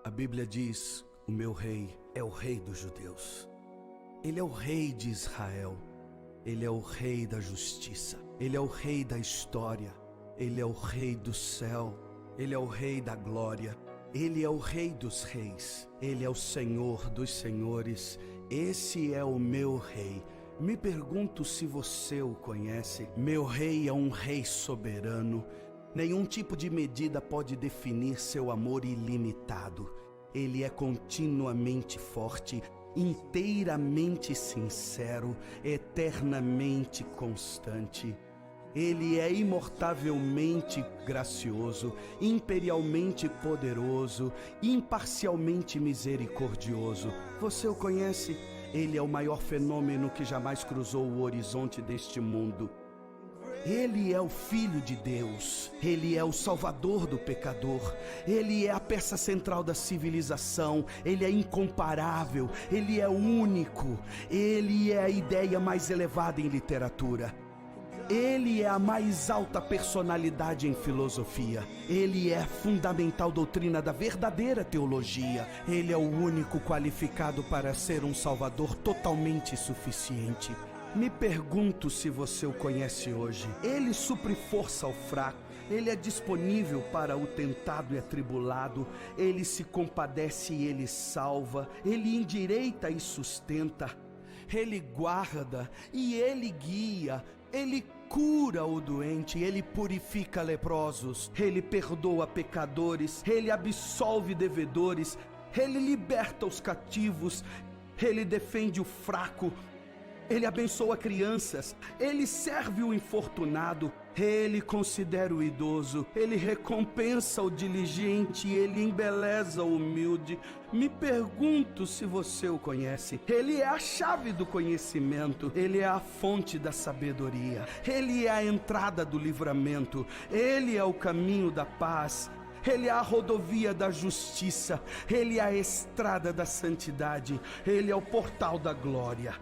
A Bíblia diz: o meu rei é o rei dos judeus. Ele é o rei de Israel. Ele é o rei da justiça. Ele é o rei da história. Ele é o rei do céu. Ele é o rei da glória. Ele é o rei dos reis. Ele é o Senhor dos senhores. Esse é o meu rei. Me pergunto se você o conhece. Meu rei é um rei soberano. Nenhum tipo de medida pode definir seu amor ilimitado. Ele é continuamente forte, inteiramente sincero, eternamente constante. Ele é imortavelmente gracioso, imperialmente poderoso, imparcialmente misericordioso. Você o conhece? Ele é o maior fenômeno que jamais cruzou o horizonte deste mundo. Ele é o Filho de Deus, Ele é o Salvador do pecador, Ele é a peça central da civilização, Ele é incomparável, Ele é único, Ele é a ideia mais elevada em literatura. Ele é a mais alta personalidade em filosofia. Ele é a fundamental doutrina da verdadeira teologia. Ele é o único qualificado para ser um Salvador totalmente suficiente. Me pergunto se você o conhece hoje. Ele supre força ao fraco. Ele é disponível para o tentado e atribulado. Ele se compadece e ele salva. Ele endireita e sustenta. Ele guarda e ele guia. Ele cura o doente, ele purifica leprosos, ele perdoa pecadores, ele absolve devedores, ele liberta os cativos, ele defende o fraco, ele abençoa crianças, ele serve o infortunado, ele considera o idoso, ele recompensa o diligente, ele embeleza o humilde. Me pergunto se você o conhece. Ele é a chave do conhecimento, ele é a fonte da sabedoria, ele é a entrada do livramento, ele é o caminho da paz, ele é a rodovia da justiça, ele é a estrada da santidade, ele é o portal da glória.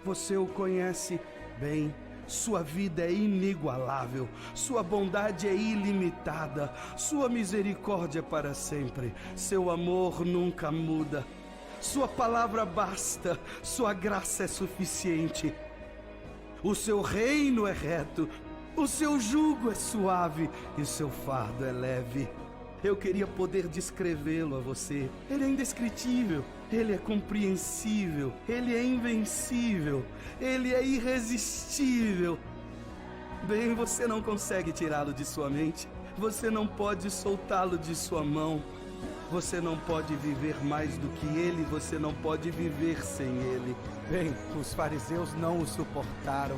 Você o conhece bem. Sua vida é inigualável, sua bondade é ilimitada, sua misericórdia é para sempre, seu amor nunca muda, sua palavra basta, sua graça é suficiente. O seu reino é reto, o seu jugo é suave e o seu fardo é leve. Eu queria poder descrevê-lo a você. Ele é indescritível, ele é compreensível, ele é invencível, ele é irresistível. Bem, você não consegue tirá-lo de sua mente, você não pode soltá-lo de sua mão. Você não pode viver mais do que ele, você não pode viver sem ele. Bem, os fariseus não o suportaram,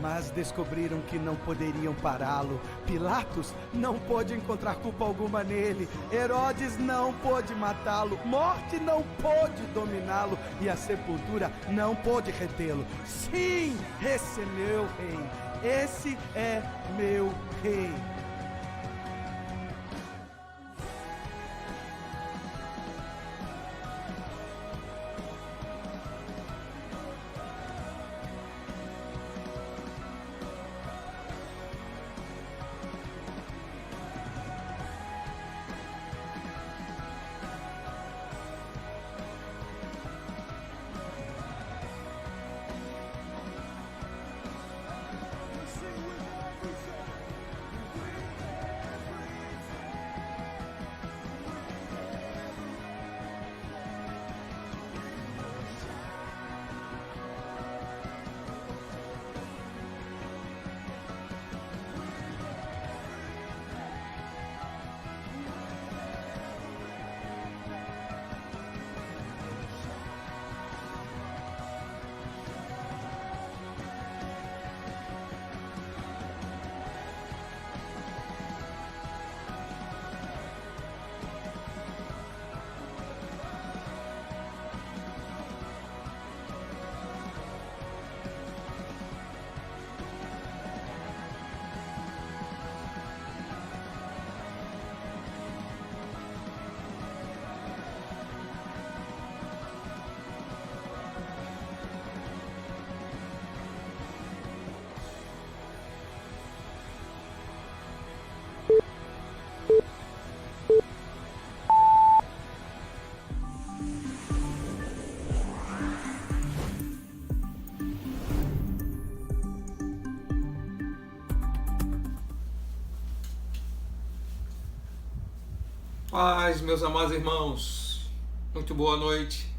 mas descobriram que não poderiam pará-lo. Pilatos não pôde encontrar culpa alguma nele. Herodes não pôde matá-lo. Morte não pôde dominá-lo. E a sepultura não pôde retê-lo. Sim, esse é meu rei. Esse é meu rei. Paz, meus amados irmãos, muito boa noite,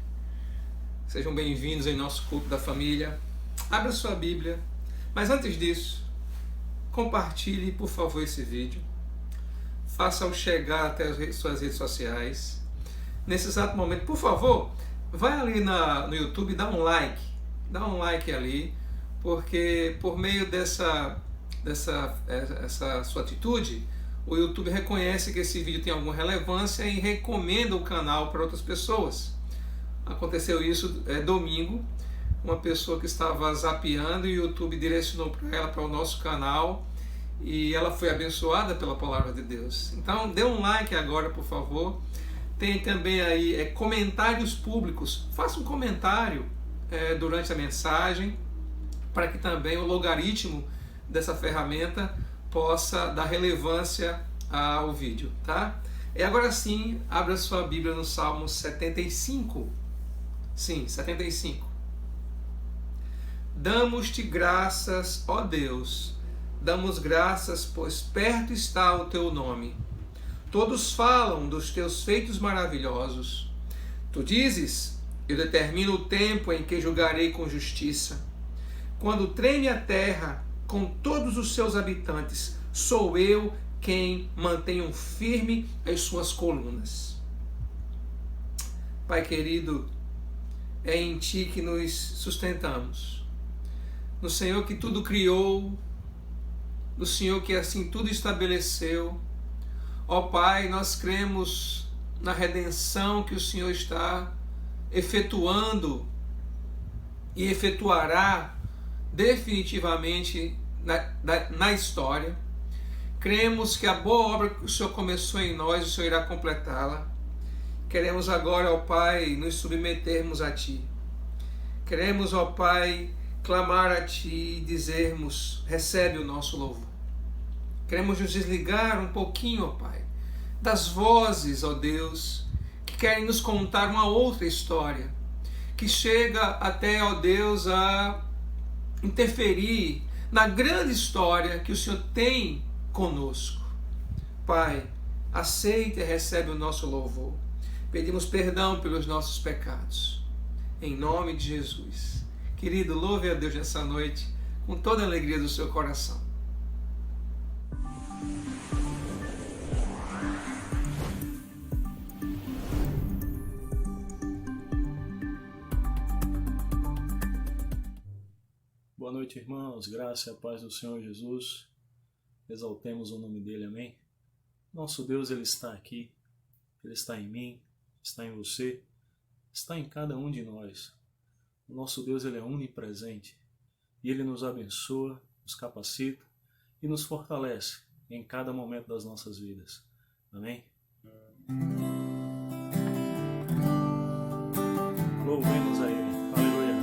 sejam bem-vindos em nosso culto da família. Abra sua Bíblia, mas antes disso, compartilhe por favor esse vídeo, faça-o chegar até as suas redes sociais. Nesse exato momento, por favor, vai ali no YouTube e dá um like ali, porque por meio dessa sua atitude, o YouTube reconhece que esse vídeo tem alguma relevância e recomenda o canal para outras pessoas. Aconteceu isso domingo, uma pessoa que estava zapeando e o YouTube direcionou para ela, para o nosso canal, e ela foi abençoada pela palavra de Deus. Então dê um like agora, por favor. Tem também aí comentários públicos. Faça um comentário durante a mensagem, para que também o logaritmo dessa ferramenta possa dar relevância ao vídeo, tá? E agora sim, abra sua Bíblia no Salmo 75. Sim, 75. Damos-te graças, ó Deus, damos graças, pois perto está o teu nome. Todos falam dos teus feitos maravilhosos. Tu dizes, eu determino o tempo em que julgarei com justiça. Quando treme a terra com todos os seus habitantes, sou eu quem mantenho firme as suas colunas. Pai querido, é em Ti que nos sustentamos. No Senhor que tudo criou, no Senhor que assim tudo estabeleceu. Ó Pai, nós cremos na redenção que o Senhor está efetuando e efetuará definitivamente na história. Cremos que a boa obra que o Senhor começou em nós, o Senhor irá completá-la. Queremos agora, ó Pai, nos submetermos a Ti. Queremos, ó Pai, clamar a Ti e dizermos, recebe o nosso louvor. Queremos nos desligar um pouquinho, ó Pai, das vozes, ó Deus, que querem nos contar uma outra história, que chega até, ó Deus, a interferir na grande história que o Senhor tem conosco. Pai, aceita e recebe o nosso louvor. Pedimos perdão pelos nossos pecados. Em nome de Jesus. Querido, louve a Deus nessa noite com toda a alegria do seu coração. Boa noite, irmãos. Graça e a paz do Senhor Jesus. Exaltemos o nome dele, amém? Nosso Deus, Ele está aqui. Ele está em mim, está em você, está em cada um de nós. O nosso Deus, Ele é onipresente. E Ele nos abençoa, nos capacita e nos fortalece em cada momento das nossas vidas. Amém? Louvemos a Ele. Aleluia.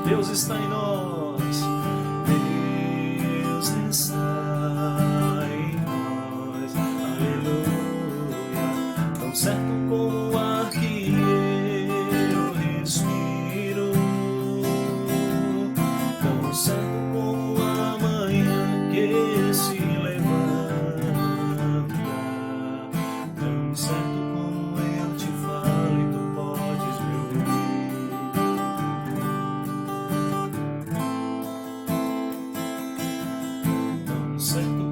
Deus está em nós. Deus está em nós. Aleluia. Tão certo como o ar que eu respiro, tão certo como a manhã que se levanta, tão certo como eu te falo e tu podes me ouvir. Certo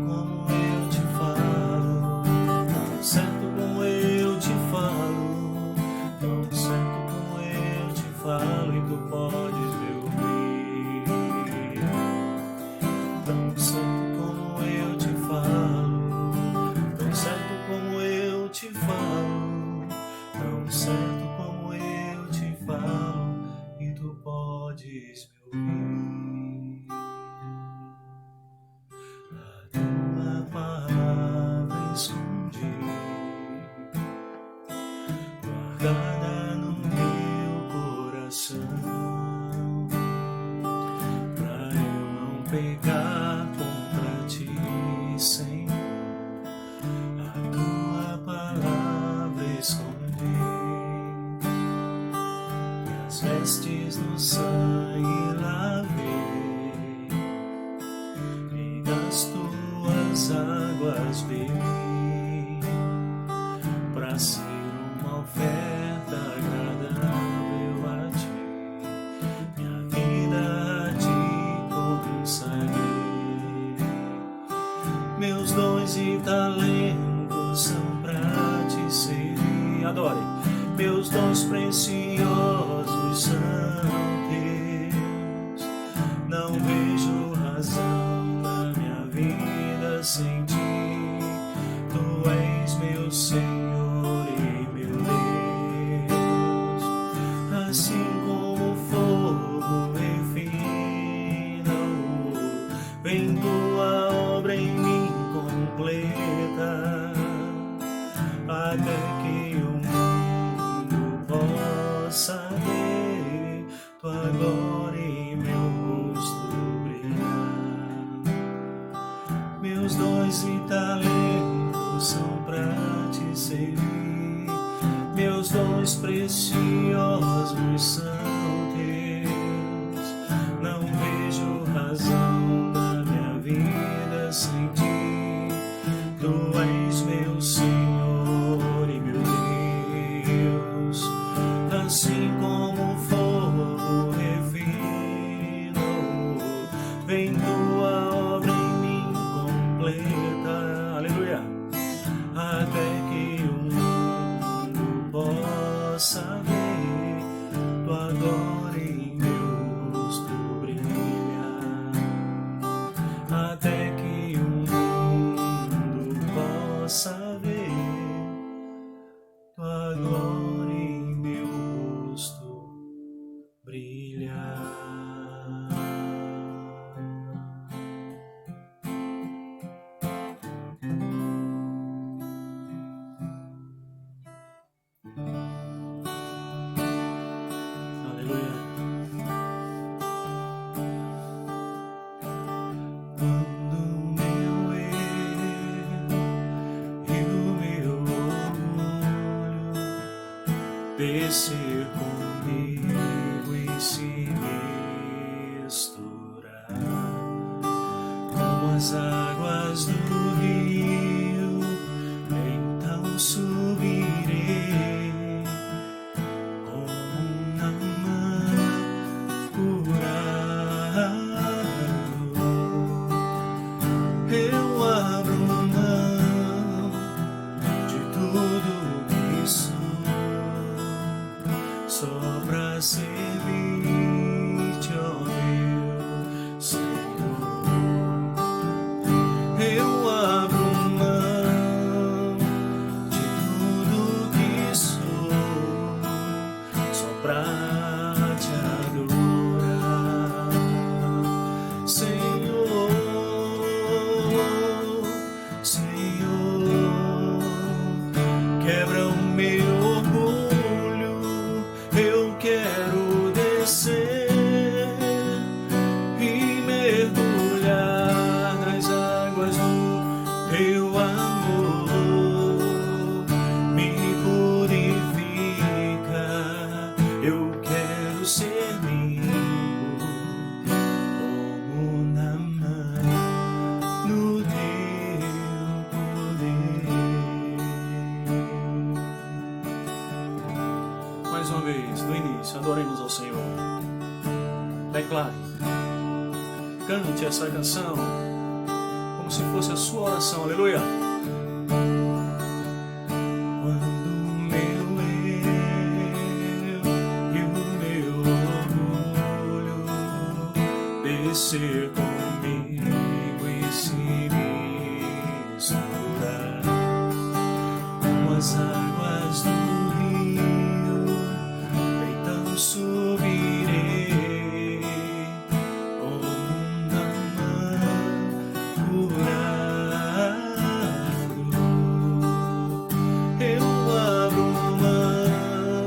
guardada no meu coração, pra eu não pecar contra ti, Senhor. A tua palavra escondi, e as vestes no sangue lavei, e das tuas águas bebi, pra ser uma oferta agradável a ti, minha vida a ti consagrei. Meus dons e talentos são pra te servir. Adore. Meus dons preciosos são teus. Não vejo razão na minha vida sem ti. Tu és meu Senhor e meu Deus. Assim como o fogo refina o ouro, vem tua obra em mim completa, até que o mundo possa ver tua glória e meu rosto brilhar. Meus dons e talentos são pra te servir. Meus dons preciosos são teus. Não vejo razão na minha vida sem ti. Tu és meu Senhor e meu Deus. Assim como o fogo refina o ouro, vem tua obra em mim completa. Aleluia. Até que o mundo possa ver tua glória em meu rosto brilhar. Até que o mundo possa ver tua glória em meu rosto brilhar. Aleluia. Quando o meu erro e o meu orgulho descer comigo e se misturar como as águas do rio, então subirei como Naamã curado. Eu abro mão de tudo que sou, só pra servir-te, ó meu Senhor. Eu abro mão de tudo que sou, só pra te adorar, Senhor, Senhor. Quebra o meu orgulho, eu quero descer e mergulhar nas águas do teu amor. Me purifica, eu quero ser limpo como Naamã no teu poder. Mais uma vez, do início, adoremos ao Senhor. Declare, cante essa canção como se fosse a sua oração. Aleluia. Quando o meu eu e o meu orgulho descer comigo e se misturar com as águas do rio, então subirei como Naamã curado. Eu abro mão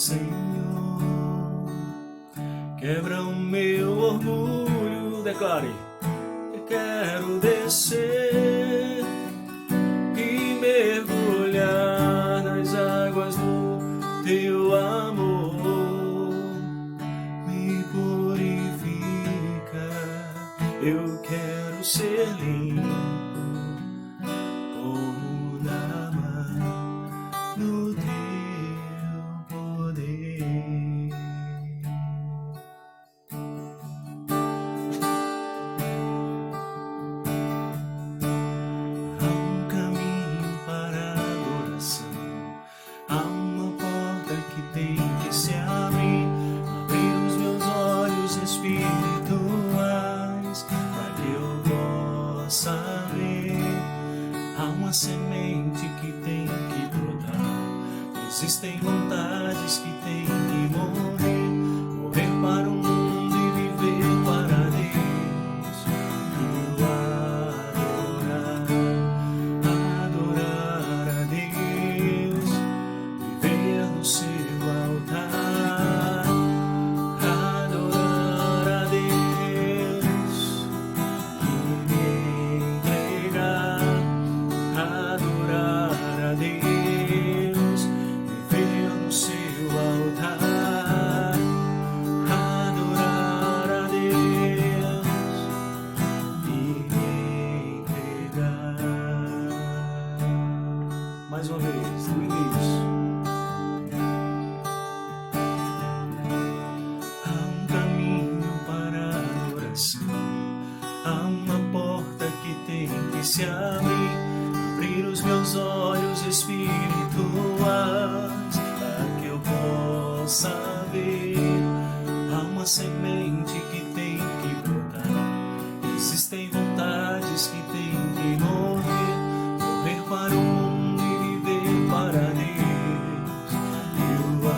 Senhor, quebra o meu orgulho, declare. Eu quero descer e mergulhar nas águas do teu amor. Me purifica, eu quero ser limpo como lama no teu poder. Há um caminho para a adoração, há uma porta que tem que se abrir os meus olhos espirituais, para que eu possa ver. Há uma semente que tem que brotar, existem vontades que tem que morrer, morrer para o mundo e viver para Deus. Adorar a Deus, viver no seu altar. Adorar a Deus e me entregar. Adorar a Deus, viver no seu altar. Adorar a Deus e me entregar. Mais uma vez, do início. Há um caminho para a adoração, há uma porta que tem que se abrir os meus olhos espirituais, para que eu possa ver. Há uma semente que tem que brotar, existem vontades que tem que morrer, morrer para o mundo e viver para Deus. Eu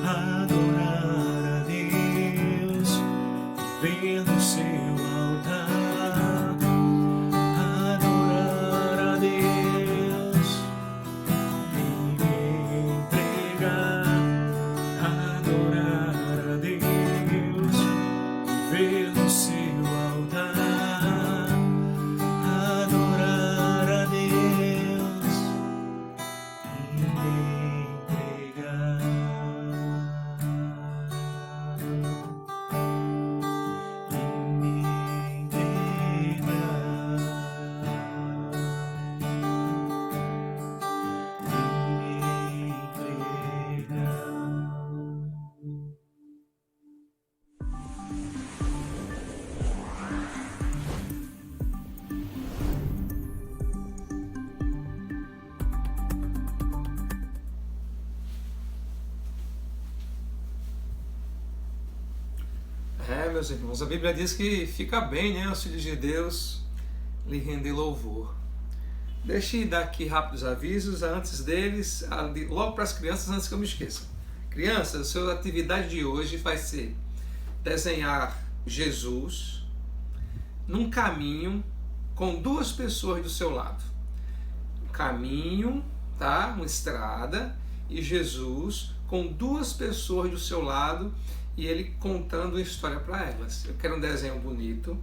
adorar a Deus, viver no seu altar. Adorar a Deus e me entregar. Adorar a Deus, viver no seu altar. Adorar a Deus e me entregar. E me Meus irmãos, a Bíblia diz que fica bem, né, os filhos de Deus lhe render louvor. Deixe dar aqui rápidos avisos antes deles, logo para as crianças, antes que eu me esqueça. Crianças, a sua atividade de hoje vai ser desenhar Jesus num caminho com duas pessoas do seu lado. Um caminho, tá? Uma estrada, e Jesus com duas pessoas do seu lado e ele contando uma história para elas. Eu quero um desenho bonito,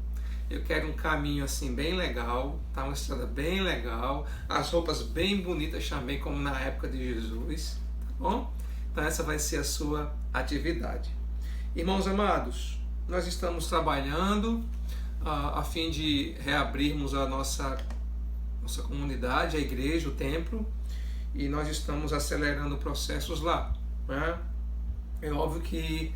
eu quero um caminho assim bem legal, tá? Uma estrada bem legal, as roupas bem bonitas também, como na época de Jesus, tá bom? Então essa vai ser a sua atividade. Irmãos amados, nós estamos trabalhando a fim de reabrirmos a nossa comunidade, a igreja, o templo, e nós estamos acelerando processos lá, né? É óbvio que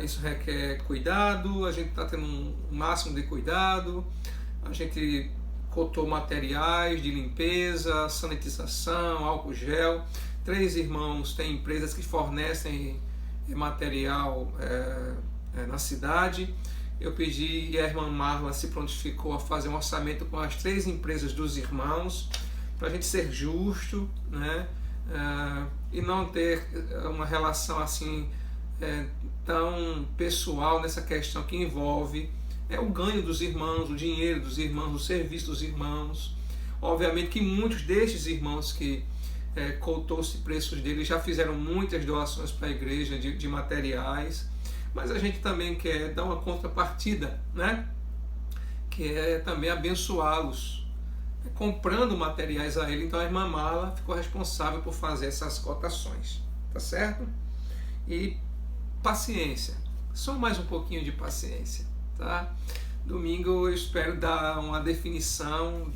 isso requer cuidado, a gente está tendo um máximo de cuidado, a gente cotou materiais de limpeza, sanitização, álcool gel. 3 irmãos têm empresas que fornecem material na cidade. Eu pedi e a irmã Marla se prontificou a fazer um orçamento com as 3 empresas dos irmãos, para a gente ser justo, né? E não ter uma relação assim tão pessoal nessa questão que envolve o ganho dos irmãos, o dinheiro dos irmãos, o serviço dos irmãos. Obviamente que muitos destes irmãos que cotou-se preços deles, já fizeram muitas doações para a igreja de materiais, mas a gente também quer dar uma contrapartida, né? Que é também abençoá-los, comprando materiais a ele. Então a irmã Marla ficou responsável por fazer essas cotações, tá certo? E paciência, só mais um pouquinho de paciência, tá? Domingo eu espero dar uma definição,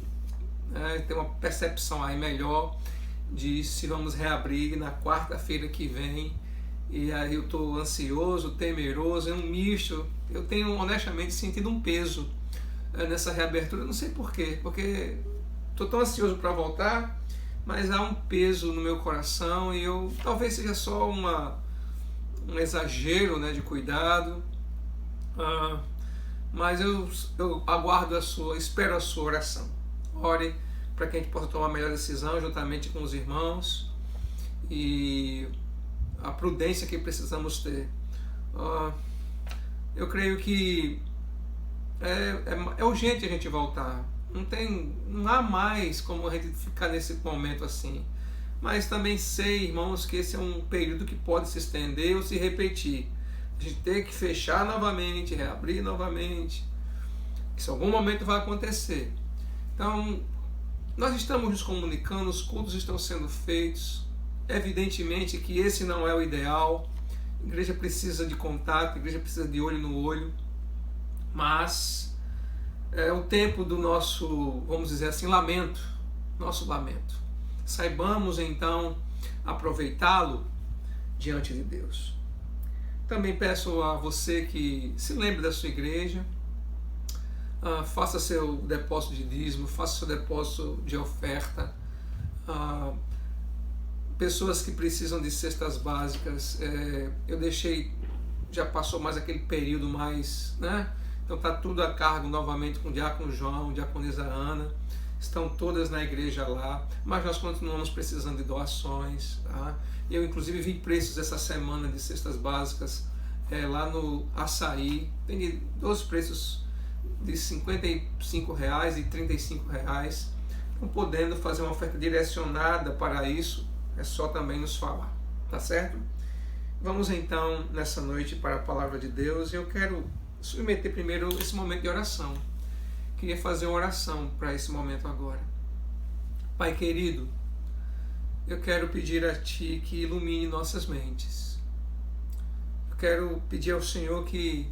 né, ter uma percepção aí melhor de se vamos reabrir na quarta-feira que vem. E aí eu estou ansioso, temeroso, é um misto. Eu tenho honestamente sentido um peso nessa reabertura, não sei porquê, porque estou tão ansioso para voltar, mas há um peso no meu coração e talvez seja só um exagero, né, de cuidado, mas eu aguardo espero a sua oração. Ore para que a gente possa tomar a melhor decisão juntamente com os irmãos e a prudência que precisamos ter. Eu creio que é urgente a gente voltar. Não há mais como a gente ficar nesse momento assim. Mas também sei, irmãos, que esse é um período que pode se estender ou se repetir. A gente tem que fechar novamente, reabrir novamente. Isso em algum momento vai acontecer. Então, nós estamos nos comunicando, os cultos estão sendo feitos. Evidentemente que esse não é o ideal. A igreja precisa de contato, a igreja precisa de olho no olho. Mas é o tempo do nosso, vamos dizer assim, lamento. Nosso lamento. Saibamos então aproveitá-lo diante de Deus. Também peço a você que se lembre da sua igreja, faça seu depósito de dízimo, faça seu depósito de oferta. Pessoas que precisam de cestas básicas, eu deixei, já passou mais aquele período mais, né? Então está tudo a cargo novamente com o diácono João, diaconisa Ana, estão todas na igreja lá, mas nós continuamos precisando de doações, tá? Eu inclusive vi preços essa semana de cestas básicas lá no Açaí, tem dois preços de R$ 55 e R$ 35, estão podendo fazer uma oferta direcionada para isso, é só também nos falar, tá certo? Vamos então nessa noite para a palavra de Deus e eu quero submeter primeiro esse momento de oração. Queria fazer uma oração para esse momento agora. Pai querido, eu quero pedir a Ti que ilumine nossas mentes. Eu quero pedir ao Senhor que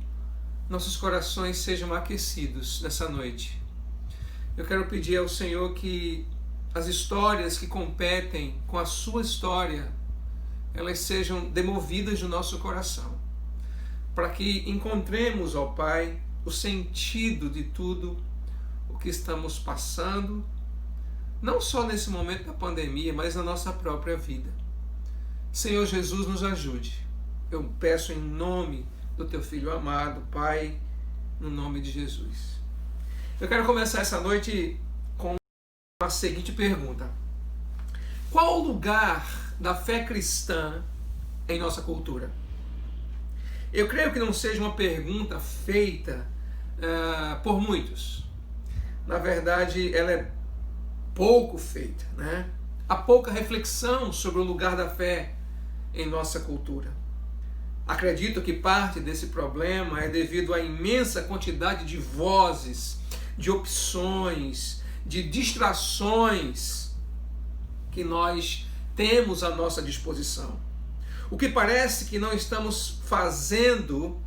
nossos corações sejam aquecidos nessa noite. Eu quero pedir ao Senhor que as histórias que competem com a Sua história, elas sejam demovidas do nosso coração, para que encontremos, ó Pai, o sentido de tudo o que estamos passando, não só nesse momento da pandemia, mas na nossa própria vida. Senhor Jesus, nos ajude. Eu peço em nome do Teu Filho amado, Pai, no nome de Jesus. Eu quero começar essa noite com a seguinte pergunta: qual o lugar da fé cristã em nossa cultura? Eu creio que não seja uma pergunta feita por muitos. Na verdade, ela é pouco feita, né? Há pouca reflexão sobre o lugar da fé em nossa cultura. Acredito que parte desse problema é devido à imensa quantidade de vozes, de opções, de distrações que nós temos à nossa disposição. O que parece que não estamos fazendo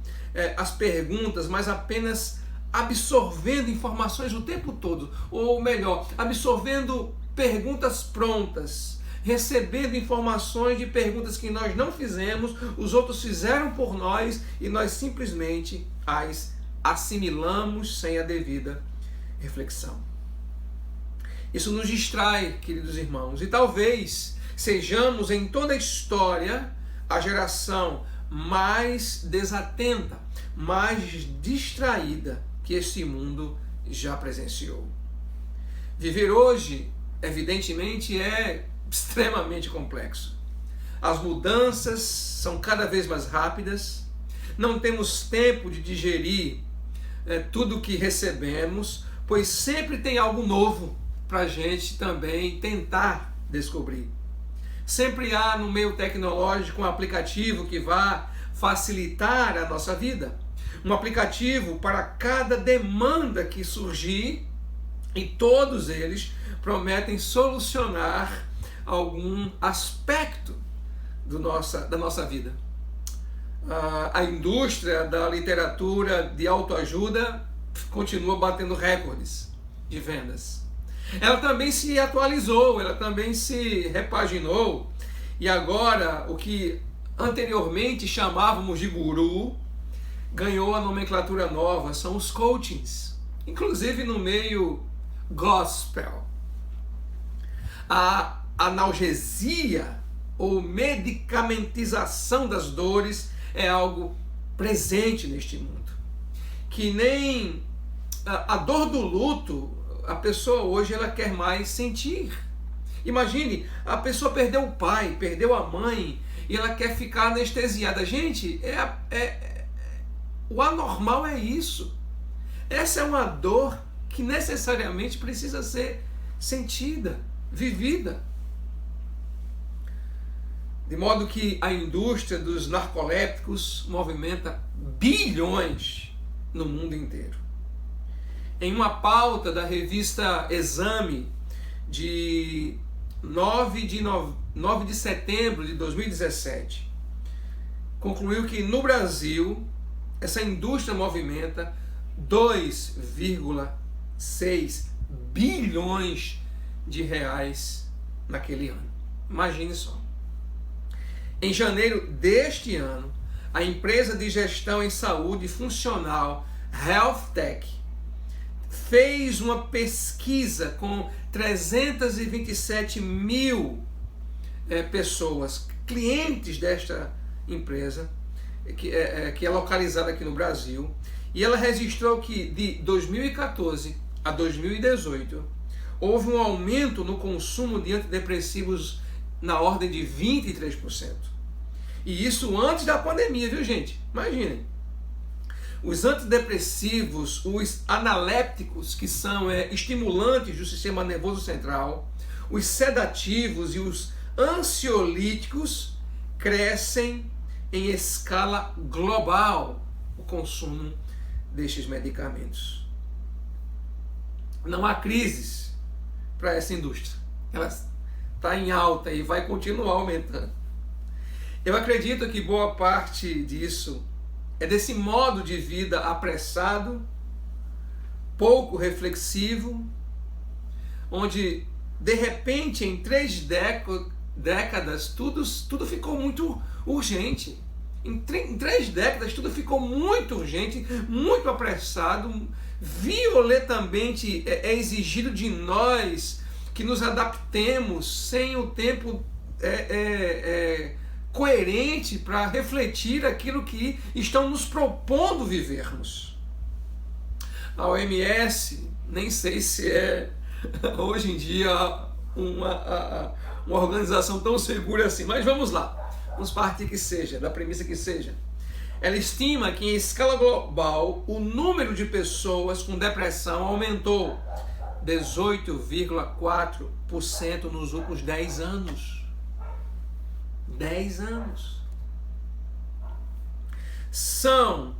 as perguntas, mas apenas absorvendo informações o tempo todo, ou melhor, absorvendo perguntas prontas, recebendo informações de perguntas que nós não fizemos, os outros fizeram por nós e nós simplesmente as assimilamos sem a devida reflexão. Isso nos distrai, queridos irmãos, e talvez sejamos em toda a história a geração mais desatenta, mais distraída que esse mundo já presenciou. Viver hoje, evidentemente, é extremamente complexo. As mudanças são cada vez mais rápidas, não temos tempo de digerir tudo o que recebemos, pois sempre tem algo novo para a gente também tentar descobrir. Sempre há no meio tecnológico um aplicativo que vá facilitar a nossa vida. Um aplicativo para cada demanda que surgir, e todos eles prometem solucionar algum aspecto da nossa vida. A indústria da literatura de autoajuda continua batendo recordes de vendas. Ela também se atualizou, ela também se repaginou, e agora o que anteriormente chamávamos de guru ganhou a nomenclatura nova, são os coachings, inclusive no meio gospel. A analgesia ou medicamentização das dores é algo presente neste mundo. Que nem a dor do luto, a pessoa hoje ela quer mais sentir. Imagine, a pessoa perdeu o pai, perdeu a mãe, e ela quer ficar anestesiada. Gente, o anormal é isso. Essa é uma dor que necessariamente precisa ser sentida, vivida. De modo que a indústria dos narcolépticos movimenta bilhões no mundo inteiro. Em uma pauta da revista Exame, de 9 de setembro de 2017, concluiu que no Brasil essa indústria movimenta 2,6 bilhões de reais naquele ano. Imagine só. Em janeiro deste ano, a empresa de gestão em saúde funcional Health Tech fez uma pesquisa com 327 mil pessoas, clientes desta empresa, que é localizada aqui no Brasil, e ela registrou que de 2014 a 2018 houve um aumento no consumo de antidepressivos na ordem de 23%. E isso antes da pandemia, viu, gente? Imaginem. Os antidepressivos, os analépticos, que são estimulantes do sistema nervoso central, os sedativos e os ansiolíticos, crescem em escala global o consumo destes medicamentos. Não há crises para essa indústria. Ela está em alta e vai continuar aumentando. Eu acredito que boa parte disso é desse modo de vida apressado, pouco reflexivo, onde de repente em 3 décadas tudo ficou muito urgente. Em 3 décadas tudo ficou muito urgente, muito apressado, violentamente é exigido de nós que nos adaptemos sem o tempo coerente para refletir aquilo que estão nos propondo vivermos. A OMS, nem sei se é hoje em dia uma organização tão segura assim, mas vamos lá, vamos partir que seja, da premissa que seja. Ela estima que em escala global o número de pessoas com depressão aumentou 18,4% nos últimos 10 anos. 10 anos. São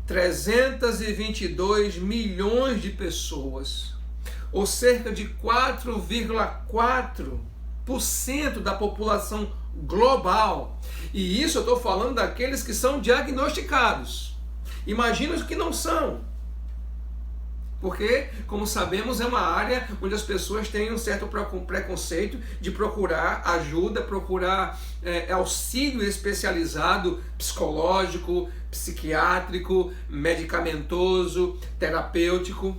322 milhões de pessoas, ou cerca de 4,4% da população global. E isso eu estou falando daqueles que são diagnosticados. Imagina os que não são. Porque, como sabemos, é uma área onde as pessoas têm um certo preconceito de procurar ajuda, procurar auxílio especializado, psicológico, psiquiátrico, medicamentoso, terapêutico.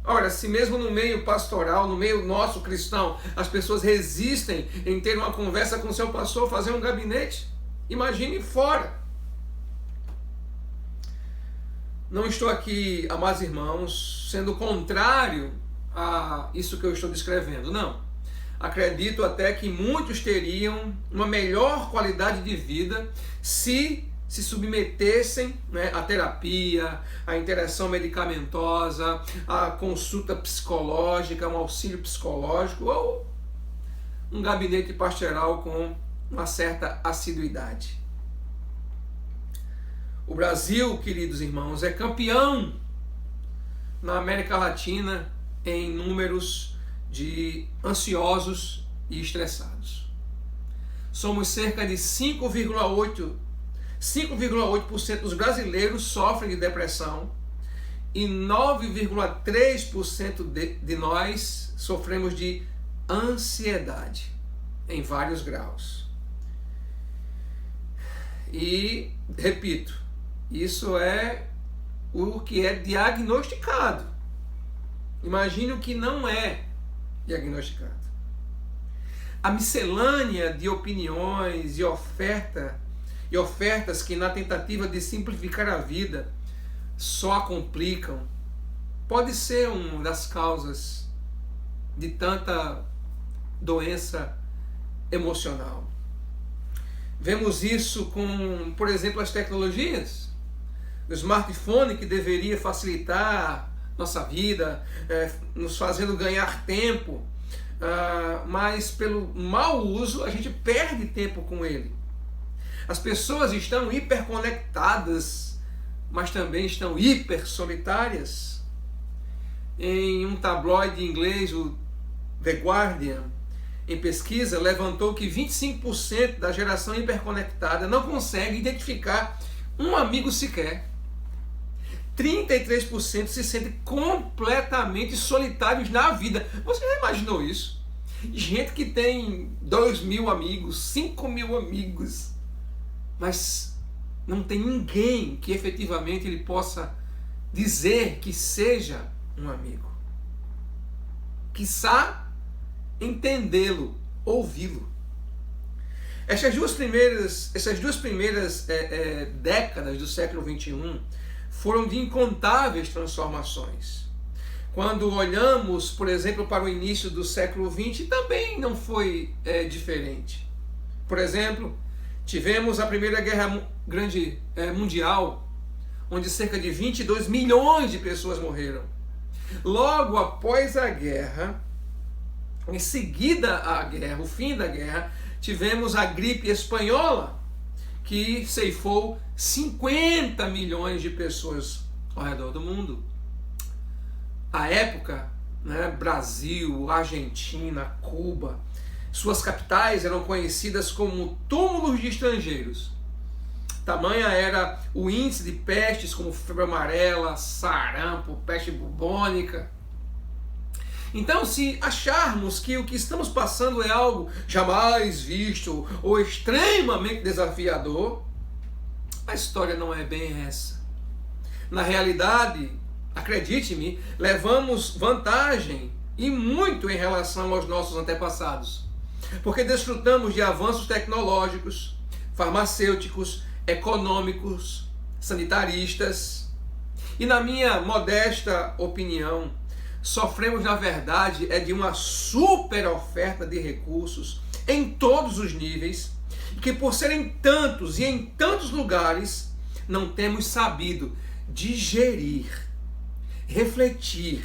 Ora, se mesmo no meio pastoral, no meio nosso cristão, as pessoas resistem em ter uma conversa com o seu pastor, fazer um gabinete, imagine fora. Não estou aqui, amados irmãos, sendo contrário a isso que eu estou descrevendo, não. Acredito até que muitos teriam uma melhor qualidade de vida se submetessem, à terapia, à interação medicamentosa, à consulta psicológica, um auxílio psicológico, ou um gabinete pastoral com uma certa assiduidade. O Brasil, queridos irmãos, é campeão na América Latina em números de ansiosos e estressados. Somos cerca de 5,8% dos brasileiros sofrem de depressão e 9,3% de nós sofremos de ansiedade em vários graus. E, repito, isso é o que é diagnosticado. Imagine o que não é diagnosticado. A miscelânea de opiniões e ofertas que, na tentativa de simplificar a vida, só a complicam, pode ser uma das causas de tanta doença emocional. Vemos isso com, por exemplo, as tecnologias. O smartphone, que deveria facilitar nossa vida, nos fazendo ganhar tempo, mas pelo mau uso a gente perde tempo com ele. As pessoas estão hiperconectadas, mas também estão hiper solitárias. Em um tabloide inglês, o The Guardian, em pesquisa, levantou que 25% da geração hiperconectada não consegue identificar um amigo sequer. 33% se sentem completamente solitários na vida. Você já imaginou isso? Gente que tem 2.000 amigos, 5.000 amigos, mas não tem ninguém que efetivamente ele possa dizer que seja um amigo. Quiçá entendê-lo, ouvi-lo. Essas duas primeiras décadas do século XXI foram de incontáveis transformações. Quando olhamos, por exemplo, para o início do século XX, também não foi diferente. Por exemplo, tivemos a Primeira Guerra Mundial, onde cerca de 22 milhões de pessoas morreram. Logo após a guerra, em seguida à guerra, o fim da guerra, tivemos a gripe espanhola, que ceifou 50 milhões de pessoas ao redor do mundo. À época, Brasil, Argentina, Cuba, suas capitais eram conhecidas como túmulos de estrangeiros. Tamanha era o índice de pestes como febre amarela, sarampo, peste bubônica. Então, se acharmos que o que estamos passando é algo jamais visto ou extremamente desafiador, a história não é bem essa. Na realidade, acredite-me, levamos vantagem e muito em relação aos nossos antepassados, porque desfrutamos de avanços tecnológicos, farmacêuticos, econômicos, sanitaristas, e na minha modesta opinião, sofremos na verdade de uma super oferta de recursos em todos os níveis, que por serem tantos e em tantos lugares, não temos sabido digerir, refletir.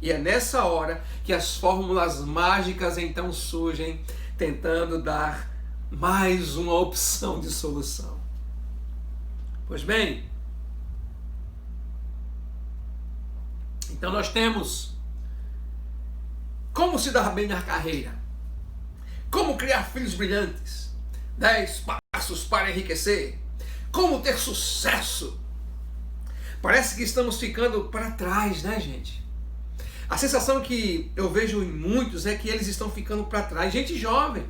E é nessa hora que as fórmulas mágicas então surgem, tentando dar mais uma opção de solução. Pois bem, então nós temos como se dar bem na carreira, como criar filhos brilhantes, 10 passos para enriquecer, como ter sucesso. Parece que estamos ficando para trás, né, gente? A sensação que eu vejo em muitos é que eles estão ficando para trás, gente jovem.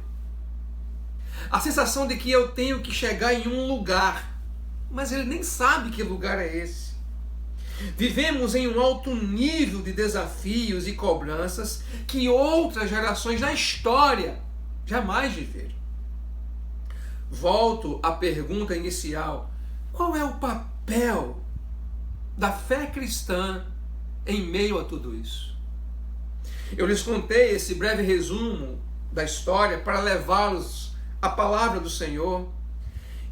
A sensação de que eu tenho que chegar em um lugar, mas ele nem sabe que lugar é esse. Vivemos em um alto nível de desafios e cobranças que outras gerações da história jamais viveram. Volto à pergunta inicial: qual é o papel da fé cristã em meio a tudo isso? Eu lhes contei esse breve resumo da história para levá-los à palavra do Senhor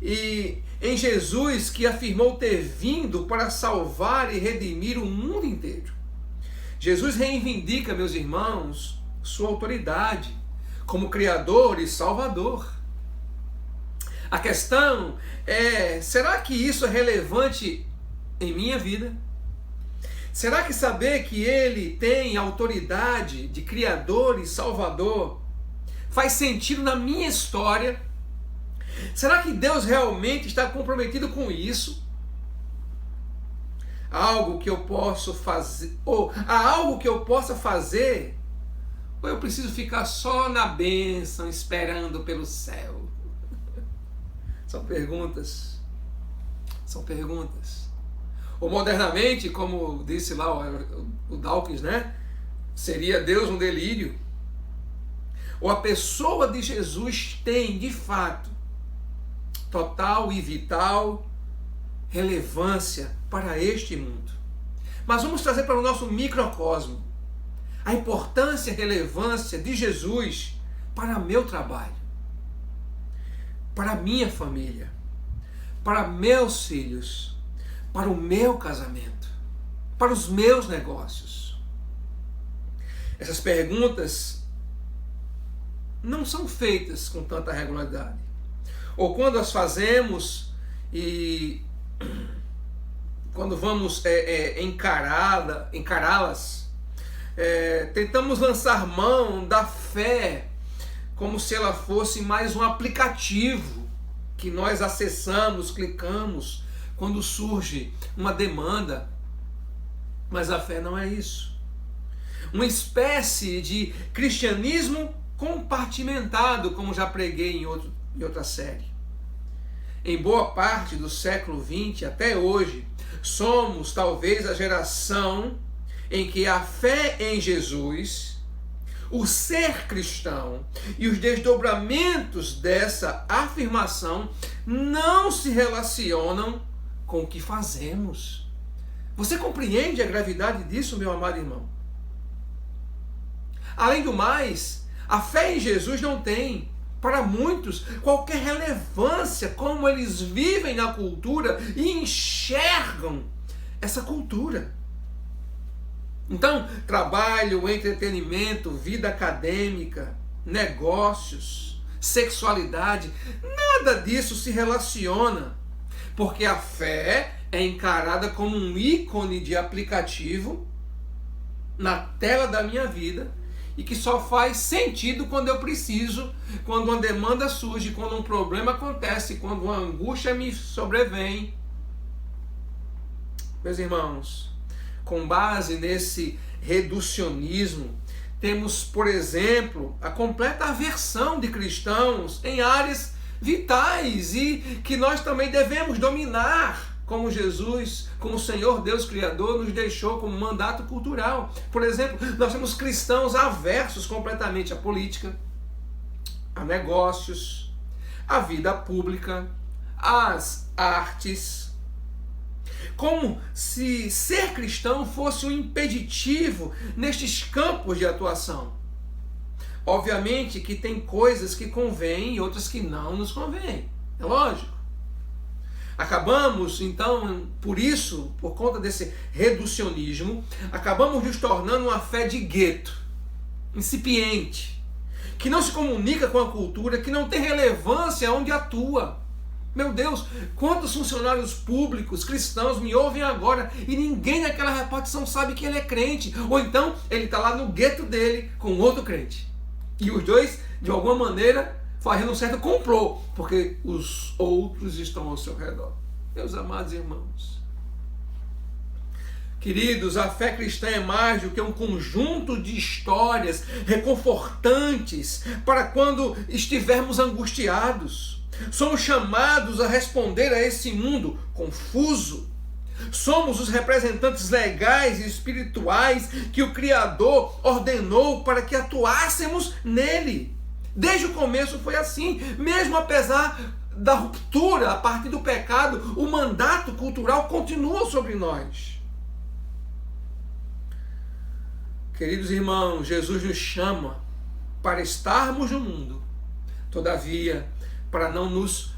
e em Jesus, que afirmou ter vindo para salvar e redimir o mundo inteiro. Jesus reivindica, meus irmãos, sua autoridade como Criador e Salvador. A questão é, será que isso é relevante em minha vida? Será que saber que Ele tem autoridade de Criador e Salvador faz sentido na minha história? Será que Deus realmente está comprometido com isso? Algo que eu posso fazer, ou há algo que eu possa fazer, ou eu preciso ficar só na bênção, esperando pelo céu? São perguntas. São perguntas. Ou modernamente, como disse lá o Dawkins, né? Seria Deus um delírio? Ou a pessoa de Jesus tem, de fato, total e vital relevância para este mundo? Mas vamos trazer para o nosso microcosmo a importância e relevância de Jesus para meu trabalho, para a minha família, para meus filhos, para o meu casamento, para os meus negócios. Essas perguntas não são feitas com tanta regularidade. Ou quando as fazemos e quando vamos encará-las, tentamos lançar mão da fé como se ela fosse mais um aplicativo que nós acessamos, clicamos quando surge uma demanda. Mas a fé não é isso. Uma espécie de cristianismo compartimentado, como já preguei em outra série. Em boa parte do século XX até hoje, somos talvez a geração em que a fé em Jesus, o ser cristão e os desdobramentos dessa afirmação não se relacionam com o que fazemos. Você compreende a gravidade disso, meu amado irmão? Além do mais, a fé em Jesus não tem, para muitos, qualquer relevância como eles vivem na cultura e enxergam essa cultura. Então, trabalho, entretenimento, vida acadêmica, negócios, sexualidade, nada disso se relaciona, porque a fé é encarada como um ícone de aplicativo na tela da minha vida e que só faz sentido quando eu preciso, quando uma demanda surge, quando um problema acontece, quando uma angústia me sobrevém. Meus irmãos, com base nesse reducionismo, temos, por exemplo, a completa aversão de cristãos em áreas vitais e que nós também devemos dominar, como Jesus, como o Senhor Deus Criador nos deixou como mandato cultural. Por exemplo, nós temos cristãos aversos completamente à política, a negócios, à vida pública, às artes, como se ser cristão fosse um impeditivo nestes campos de atuação. Obviamente que tem coisas que convêm e outras que não nos convêm, é lógico. Acabamos, então, por isso, por conta desse reducionismo, acabamos nos tornando uma fé de gueto, incipiente, que não se comunica com a cultura, que não tem relevância onde atua. Meu Deus, quantos funcionários públicos cristãos me ouvem agora e ninguém naquela repartição sabe que ele é crente, ou então ele está lá no gueto dele com outro crente. E os dois, de alguma maneira, fazendo um certo complô, porque os outros estão ao seu redor. Meus amados irmãos, queridos, a fé cristã é mais do que um conjunto de histórias reconfortantes para quando estivermos angustiados. Somos chamados a responder a esse mundo confuso. Somos os representantes legais e espirituais que o Criador ordenou para que atuássemos nele. Desde o começo foi assim, mesmo apesar da ruptura a partir do pecado, o mandato cultural continua sobre nós. Queridos irmãos, Jesus nos chama para estarmos no mundo, todavia, para não nos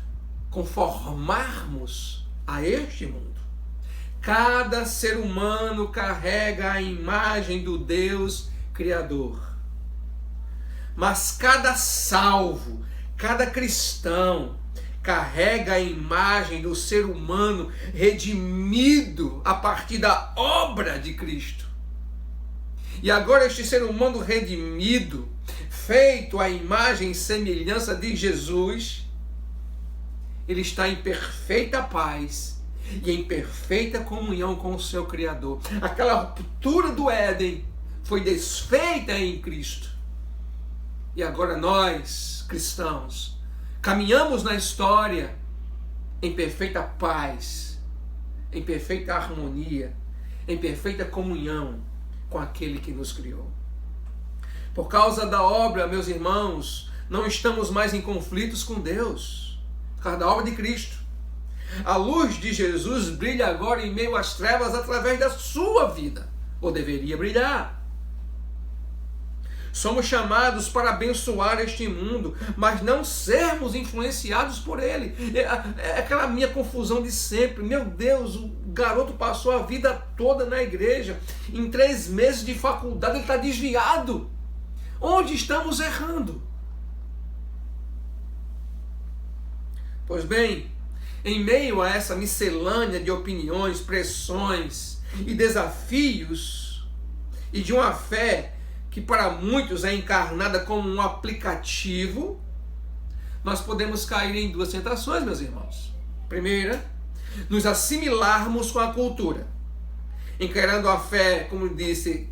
conformarmos a este mundo. Cada ser humano carrega a imagem do Deus Criador. Mas cada salvo, cada cristão, carrega a imagem do ser humano redimido a partir da obra de Cristo. E agora este ser humano redimido, feito à imagem e semelhança de Jesus, ele está em perfeita paz e em perfeita comunhão com o seu Criador. Aquela ruptura do Éden foi desfeita em Cristo. E agora nós, cristãos, caminhamos na história em perfeita paz, em perfeita harmonia, em perfeita comunhão com aquele que nos criou. Por causa da obra, meus irmãos, não estamos mais em conflitos com Deus, por causa da obra de Cristo. A luz de Jesus brilha agora em meio às trevas através da sua vida, ou deveria brilhar. Somos chamados para abençoar este mundo, mas não sermos influenciados por ele. É aquela minha confusão de sempre. Meu Deus, o garoto passou a vida toda na igreja. Em 3 meses de faculdade ele está desviado. Onde estamos errando? Pois bem, em meio a essa miscelânea de opiniões, pressões e desafios, e de uma fé que para muitos é encarnada como um aplicativo, nós podemos cair em 2 tentações, meus irmãos. Primeira, nos assimilarmos com a cultura, encarando a fé, como disse,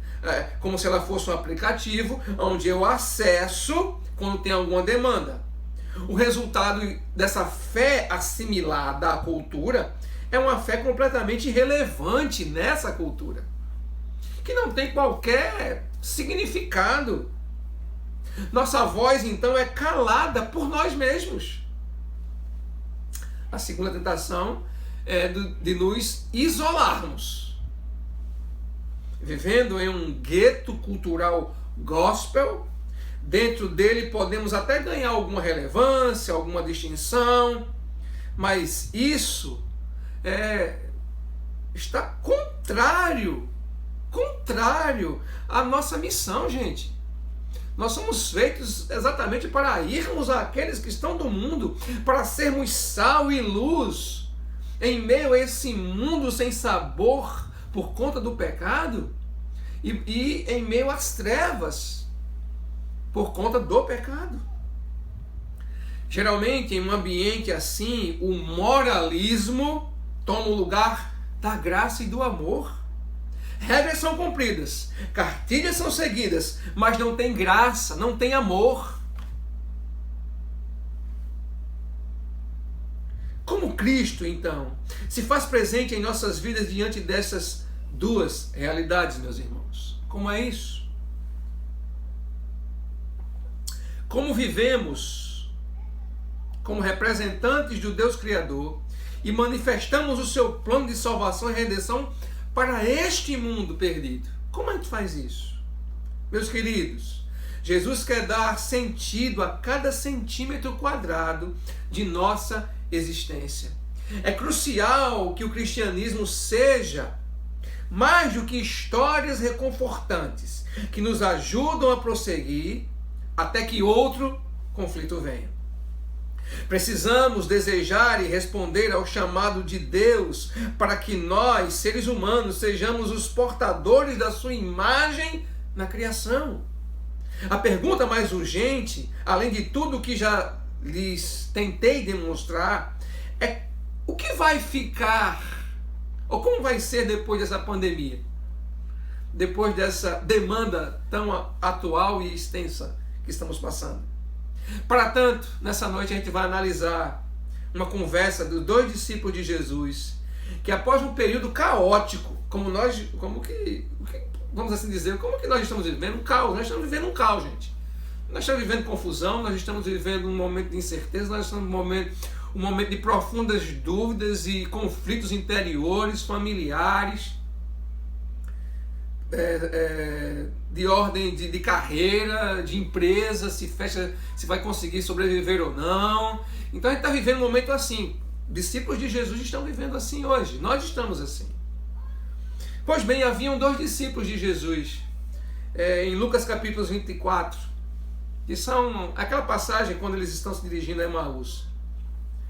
como se ela fosse um aplicativo, onde eu acesso quando tem alguma demanda. O resultado dessa fé assimilada à cultura é uma fé completamente irrelevante nessa cultura, que não tem qualquer significado. Nossa voz, então, é calada por nós mesmos. A segunda tentação é de nos isolarmos, vivendo em um gueto cultural gospel. Dentro dele podemos até ganhar alguma relevância, alguma distinção, mas isso está contrário à nossa missão, gente. Nós somos feitos exatamente para irmos àqueles que estão do mundo, para sermos sal e luz em meio a esse mundo sem sabor por conta do pecado e em meio às trevas por conta do pecado. Geralmente, em um ambiente assim, o moralismo toma o lugar da graça e do amor. Regras são cumpridas, cartilhas são seguidas, mas não tem graça, não tem amor. Como Cristo, então, se faz presente em nossas vidas diante dessas 2 realidades, meus irmãos? Como é isso? Como vivemos como representantes do Deus Criador e manifestamos o seu plano de salvação e redenção para este mundo perdido? Como a gente faz isso? Meus queridos, Jesus quer dar sentido a cada centímetro quadrado de nossa existência. É crucial que o cristianismo seja mais do que histórias reconfortantes que nos ajudam a prosseguir até que outro conflito venha. Precisamos desejar e responder ao chamado de Deus para que nós, seres humanos, sejamos os portadores da sua imagem na criação. A pergunta mais urgente, além de tudo que já lhes tentei demonstrar, é o que vai ficar, ou como vai ser depois dessa pandemia? Depois dessa demanda tão atual e extensa que estamos passando. Para tanto, nessa noite a gente vai analisar uma conversa dos 2 discípulos de Jesus, que após um período caótico, vamos assim dizer, como que nós estamos vivendo? Um caos. Nós estamos vivendo um caos, gente. Nós estamos vivendo confusão, nós estamos vivendo um momento de incerteza, nós estamos vivendo um momento de profundas dúvidas e conflitos interiores, familiares, de ordem de carreira, de empresa, se vai conseguir sobreviver ou não. Então a gente está vivendo um momento assim. Discípulos de Jesus estão vivendo assim hoje. Nós estamos assim. Pois bem, haviam 2 discípulos de Jesus. Em Lucas capítulo 24, que são aquela passagem quando eles estão se dirigindo a Emaús.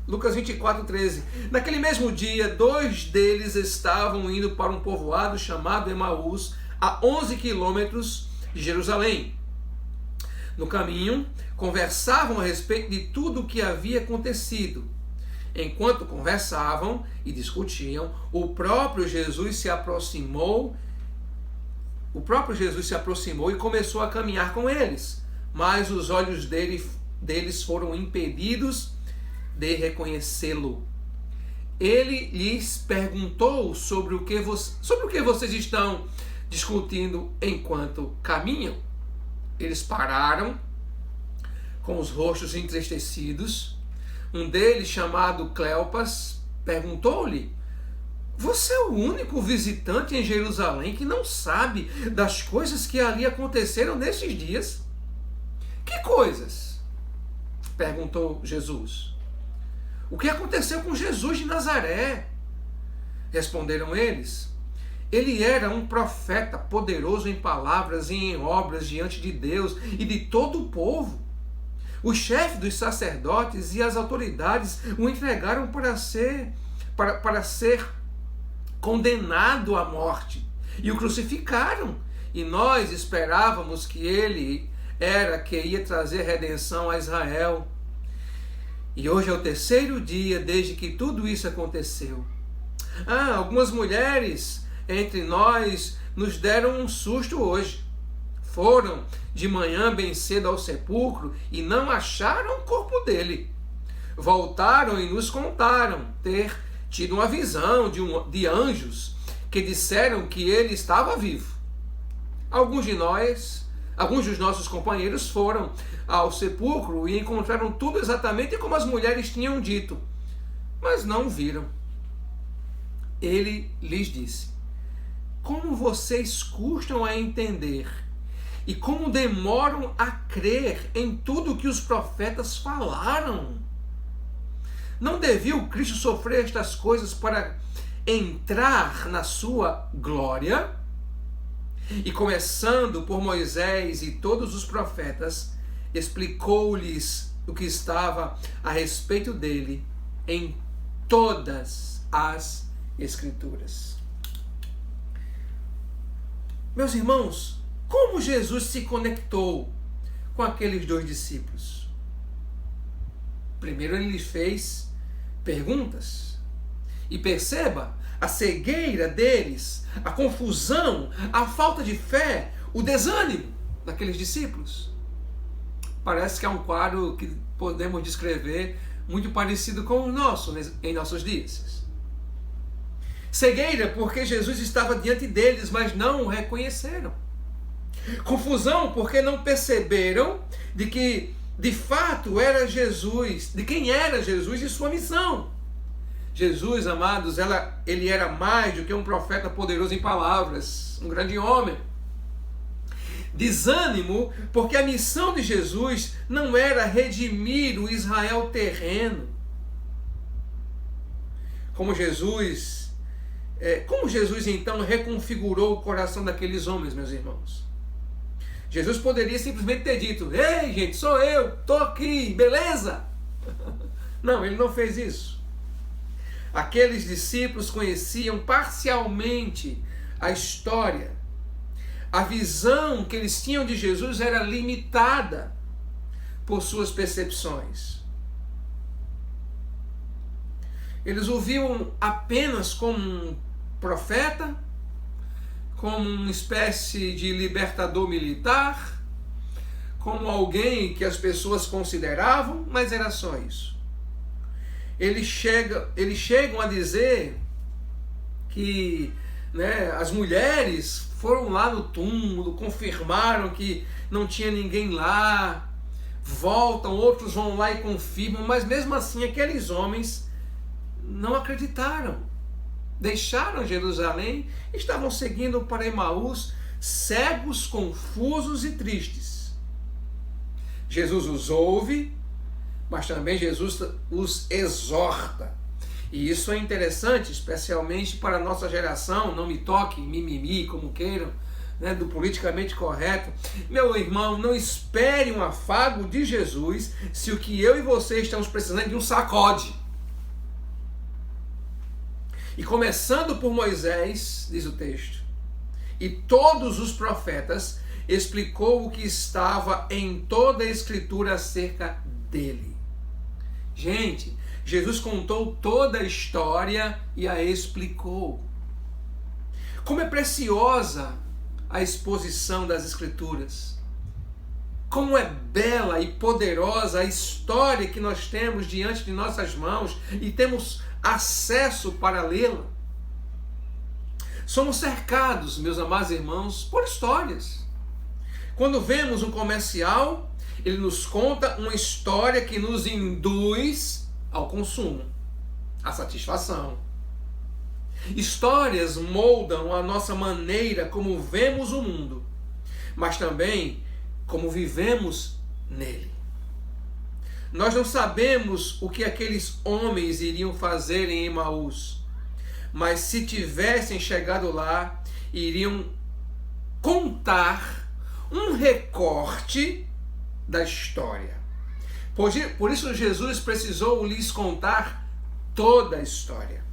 Lucas 24:13. Naquele mesmo dia, 2 deles estavam indo para um povoado chamado Emaús, a 11 quilômetros de Jerusalém. No caminho, conversavam a respeito de tudo o que havia acontecido. Enquanto conversavam e discutiam, o próprio Jesus se aproximou e começou a caminhar com eles, mas os olhos deles foram impedidos de reconhecê-lo. Ele lhes perguntou sobre o que vocês estão discutindo enquanto caminham. Eles pararam com os rostos entristecidos. Um deles, chamado Cleopas, perguntou-lhe: você é o único visitante em Jerusalém que não sabe das coisas que ali aconteceram nesses dias? Que coisas? Perguntou Jesus. O que aconteceu com Jesus de Nazaré? Responderam eles. Ele era um profeta poderoso em palavras e em obras diante de Deus e de todo o povo. O chefe dos sacerdotes e as autoridades o entregaram para ser condenado à morte e o crucificaram. E nós esperávamos que ele era que ia trazer redenção a Israel. E hoje é o 3º dia desde que tudo isso aconteceu. Algumas mulheres entre nós nos deram um susto hoje. Foram de manhã bem cedo ao sepulcro e não acharam o corpo dele. Voltaram e nos contaram ter tido uma visão de anjos que disseram que ele estava vivo. Alguns dos nossos companheiros foram ao sepulcro e encontraram tudo exatamente como as mulheres tinham dito, mas não o viram. Ele lhes disse: como vocês custam a entender e como demoram a crer em tudo que os profetas falaram. Não devia o Cristo sofrer estas coisas para entrar na sua glória? E começando por Moisés e todos os profetas, explicou-lhes o que estava a respeito dele em todas as Escrituras. Meus irmãos, como Jesus se conectou com aqueles 2 discípulos? Primeiro ele lhes fez perguntas. E perceba a cegueira deles, a confusão, a falta de fé, o desânimo daqueles discípulos. Parece que é um quadro que podemos descrever muito parecido com o nosso em nossos dias. Cegueira porque Jesus estava diante deles, mas não o reconheceram. Confusão porque não perceberam de que de fato era Jesus, de quem era Jesus e sua missão. Jesus, amados, ele era mais do que um profeta poderoso em palavras, um grande homem. Desânimo porque a missão de Jesus não era redimir o Israel terreno. Como Jesus então reconfigurou o coração daqueles homens, meus irmãos? Jesus poderia simplesmente ter dito: ei, gente, sou eu, estou aqui, beleza? Não, ele não fez isso. Aqueles discípulos conheciam parcialmente a história. A visão que eles tinham de Jesus era limitada por suas percepções. Eles o viam apenas como um profeta, como uma espécie de libertador militar, como alguém que as pessoas consideravam, mas era só isso. Eles chegam a dizer que as mulheres foram lá no túmulo, confirmaram que não tinha ninguém lá, voltam, outros vão lá e confirmam, mas mesmo assim aqueles homens não acreditaram. Deixaram Jerusalém e estavam seguindo para Emaús, cegos, confusos e tristes. Jesus os ouve, mas também Jesus os exorta. E isso é interessante, especialmente para a nossa geração, não me toque, mimimi, como queiram, né, do politicamente correto. Meu irmão, não espere um afago de Jesus se o que eu e você estamos precisando é de um sacode. E começando por Moisés, diz o texto, e todos os profetas, explicou o que estava em toda a Escritura acerca dele. Gente, Jesus contou toda a história e a explicou. Como é preciosa a exposição das Escrituras. Como é bela e poderosa a história que nós temos diante de nossas mãos e temos acesso para lê-la. Somos cercados, meus amados irmãos, por histórias. Quando vemos um comercial, ele nos conta uma história que nos induz ao consumo, à satisfação. Histórias moldam a nossa maneira como vemos o mundo, mas também como vivemos nele. Nós não sabemos o que aqueles homens iriam fazer em Emaús, mas se tivessem chegado lá, iriam contar um recorte da história. Por isso Jesus precisou lhes contar toda a história.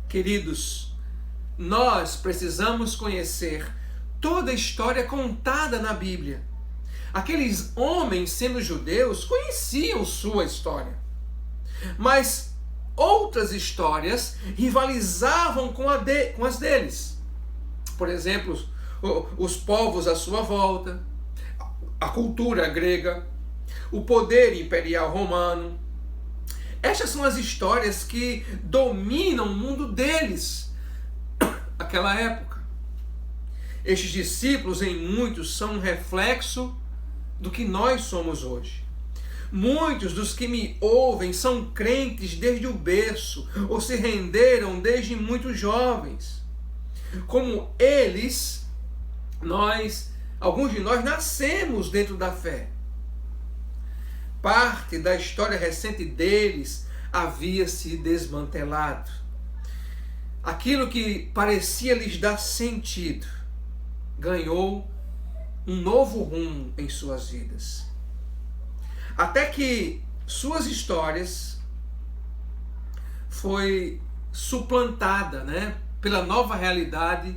Queridos, nós precisamos conhecer toda a história contada na Bíblia. Aqueles homens, sendo judeus, conheciam sua história. Mas outras histórias rivalizavam com as deles. Por exemplo, os povos à sua volta, a cultura grega, o poder imperial romano. Estas são as histórias que dominam o mundo deles, naquela época. Estes discípulos, em muitos, são um reflexo do que nós somos hoje. Muitos dos que me ouvem são crentes desde o berço, ou se renderam desde muito jovens. Como eles, alguns de nós nascemos dentro da fé. Parte da história recente deles havia se desmantelado. Aquilo que parecia lhes dar sentido ganhou um novo rumo em suas vidas. Até que suas histórias foi suplantada, pela nova realidade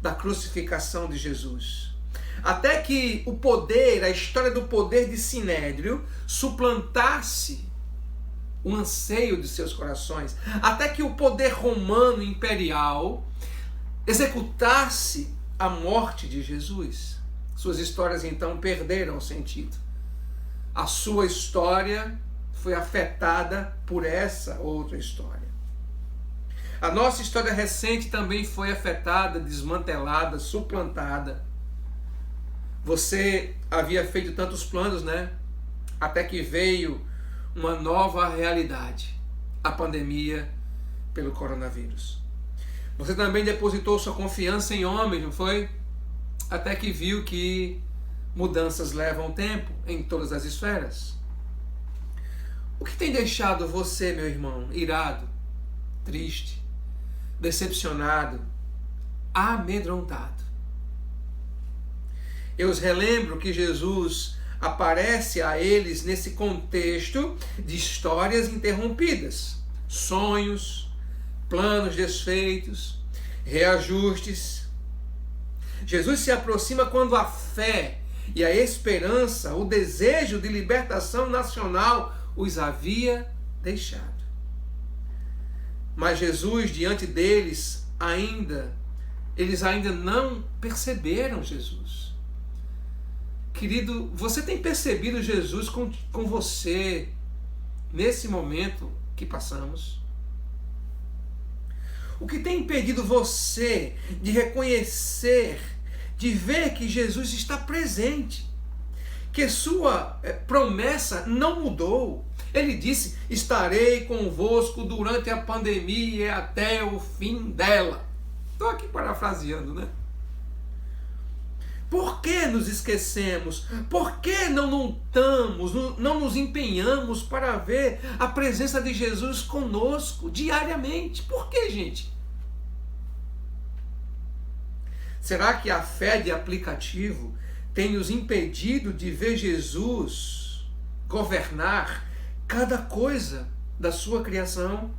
da crucificação de Jesus. Até que o poder, a história do poder de Sinédrio, suplantasse o anseio de seus corações. Até que o poder romano imperial executasse a morte de Jesus. Suas histórias então perderam o sentido. A sua história foi afetada por essa outra história. A nossa história recente também foi afetada, desmantelada, suplantada. Você havia feito tantos planos, até que veio uma nova realidade, a pandemia pelo coronavírus. Você também depositou sua confiança em homens, não foi? Até que viu que mudanças levam tempo em todas as esferas. O que tem deixado você, meu irmão, irado, triste, decepcionado, amedrontado? Eu os relembro que Jesus aparece a eles nesse contexto de histórias interrompidas, sonhos, planos desfeitos, reajustes. Jesus se aproxima quando a fé e a esperança, o desejo de libertação nacional os havia deixado. Mas Jesus, diante deles, eles ainda não perceberam Jesus. Querido, você tem percebido Jesus com você nesse momento que passamos? O que tem impedido você de reconhecer, de ver que Jesus está presente, que sua promessa não mudou? Ele disse: estarei convosco durante a pandemia e até o fim dela. Estou aqui parafraseando, Por que nos esquecemos? Por que não lutamos, não nos empenhamos para ver a presença de Jesus conosco diariamente? Por que, gente? Será que a fé de aplicativo tem nos impedido de ver Jesus governar cada coisa da sua criação?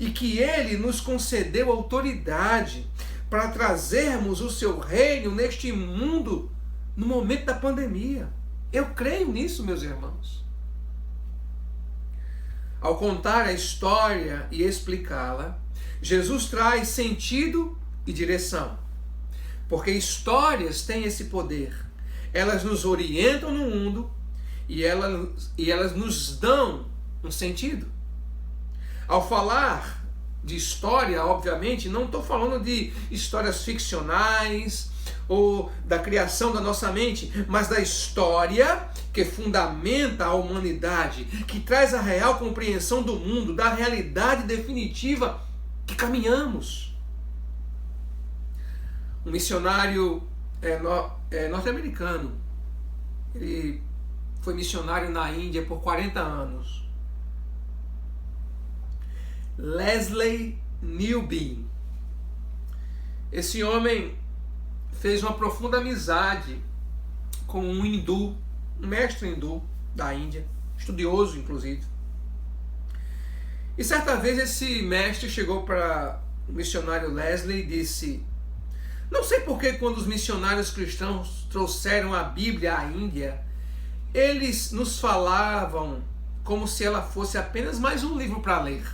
E que Ele nos concedeu autoridade para trazermos o seu reino neste mundo no momento da pandemia. Eu creio nisso, meus irmãos. Ao contar a história e explicá-la, Jesus traz sentido e direção. Porque histórias têm esse poder. Elas nos orientam no mundo e elas nos dão um sentido. Ao falar de história, obviamente, não estou falando de histórias ficcionais ou da criação da nossa mente, mas da história que fundamenta a humanidade, que traz a real compreensão do mundo, da realidade definitiva que caminhamos. Um missionário norte-americano, ele foi missionário na Índia por 40 anos. Leslie Newbin. Esse homem fez uma profunda amizade com um hindu, um mestre hindu da Índia, estudioso inclusive. E certa vez esse mestre chegou para o missionário Leslie e disse: não sei por que quando os missionários cristãos trouxeram a Bíblia à Índia, eles nos falavam como se ela fosse apenas mais um livro para ler.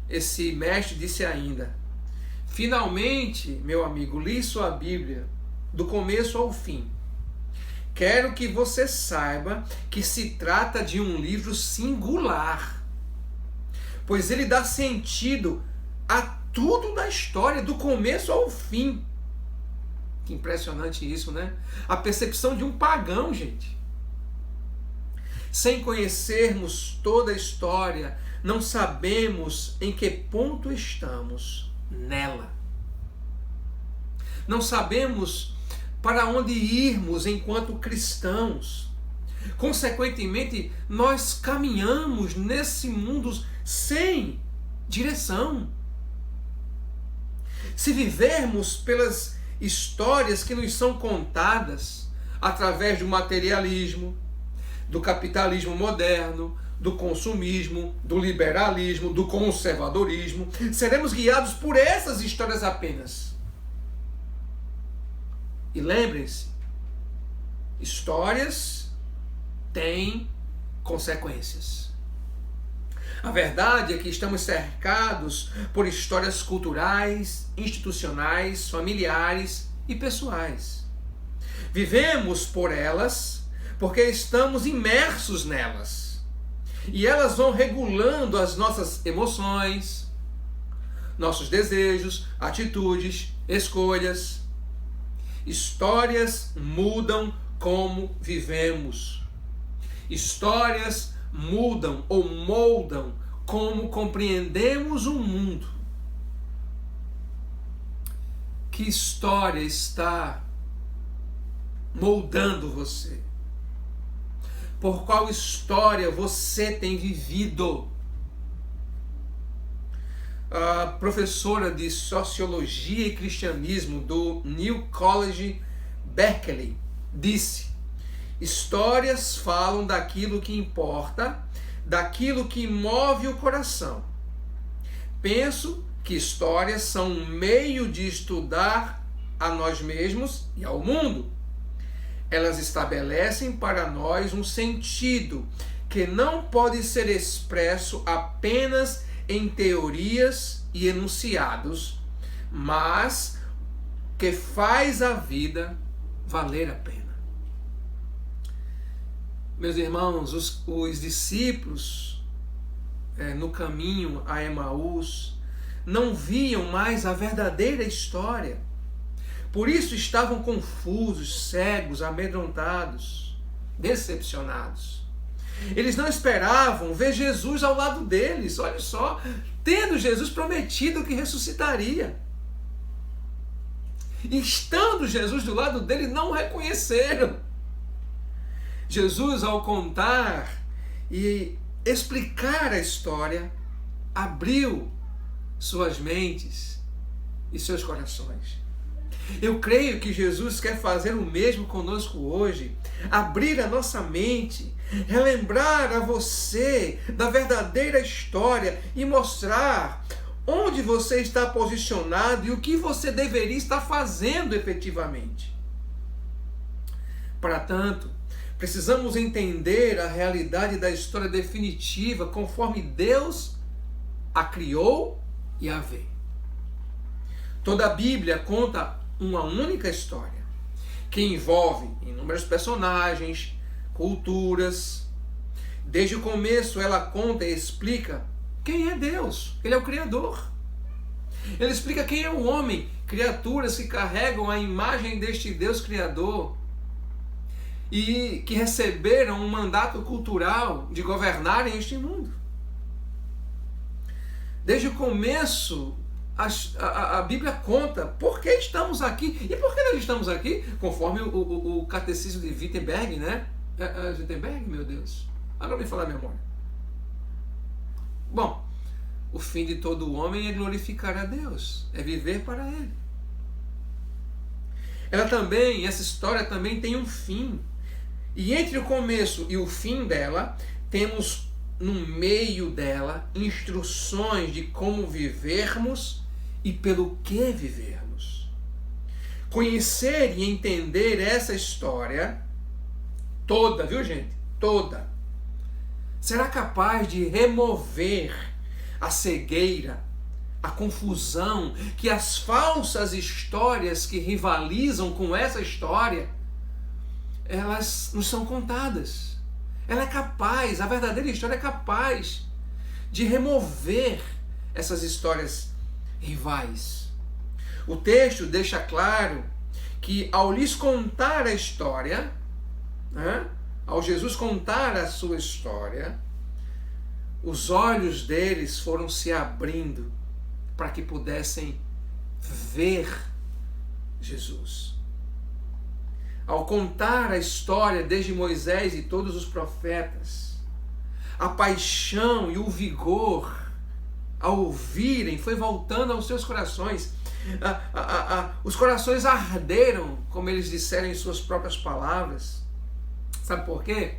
Esse mestre disse ainda: finalmente, meu amigo, li sua Bíblia do começo ao fim. Quero que você saiba que se trata de um livro singular, pois ele dá sentido a tudo na história, do começo ao fim. Que impressionante isso, né? A percepção de um pagão, gente. Sem conhecermos toda a história, não sabemos em que ponto estamos nela. Não sabemos para onde irmos enquanto cristãos. Consequentemente, nós caminhamos nesse mundo sem direção. Se vivermos pelas histórias que nos são contadas através do materialismo, do capitalismo moderno, do consumismo, do liberalismo, do conservadorismo, seremos guiados por essas histórias apenas. E lembrem-se, histórias têm consequências. A verdade é que estamos cercados por histórias culturais, institucionais, familiares e pessoais. Vivemos por elas porque estamos imersos nelas. E elas vão regulando as nossas emoções, nossos desejos, atitudes, escolhas. Histórias mudam como vivemos. Histórias mudam ou moldam como compreendemos o mundo. Que história está moldando você? Por qual história você tem vivido? A professora de Sociologia e Cristianismo do New College, Berkeley, disse: histórias falam daquilo que importa, daquilo que move o coração. Penso que histórias são um meio de estudar a nós mesmos e ao mundo. Elas estabelecem para nós um sentido que não pode ser expresso apenas em teorias e enunciados, mas que faz a vida valer a pena. Meus irmãos, os discípulos no caminho a Emaús não viam mais a verdadeira história. Por isso estavam confusos, cegos, amedrontados, decepcionados. Eles não esperavam ver Jesus ao lado deles, olha só, tendo Jesus prometido que ressuscitaria. E estando Jesus do lado deles, não o reconheceram. Jesus, ao contar e explicar a história, abriu suas mentes e seus corações. Eu creio que Jesus quer fazer o mesmo conosco hoje, abrir a nossa mente, relembrar a você da verdadeira história e mostrar onde você está posicionado e o que você deveria estar fazendo efetivamente. Para tanto, precisamos entender a realidade da história definitiva conforme Deus a criou e a vê. Toda a Bíblia conta uma única história, que envolve inúmeros personagens, culturas. Desde o começo ela conta e explica quem é Deus. Ele é o Criador. Ele explica quem é o homem, criaturas que carregam a imagem deste Deus Criador e que receberam um mandato cultural de governarem este mundo. Desde o começo a Bíblia conta por que estamos aqui. E por que nós estamos aqui? Conforme o catecismo de Wittenberg, né? Wittenberg, meu Deus. Agora me falar a memória. Bom, o fim de todo homem é glorificar a Deus, é viver para Ele. Essa história também tem um fim. E entre o começo e o fim dela, temos no meio dela instruções de como vivermos e pelo que vivermos. Conhecer e entender essa história toda, viu gente? Toda. Será capaz de remover a cegueira, a confusão que as falsas histórias que rivalizam com essa história, elas nos são contadas. Ela é capaz, a verdadeira história é capaz de remover essas histórias rivais. O texto deixa claro que ao lhes contar a história, ao Jesus contar a sua história, os olhos deles foram se abrindo para que pudessem ver Jesus. Ao contar a história desde Moisés e todos os profetas, a paixão e o vigor, ao ouvirem, foi voltando aos seus corações. Os corações arderam, como eles disseram em suas próprias palavras. Sabe por quê?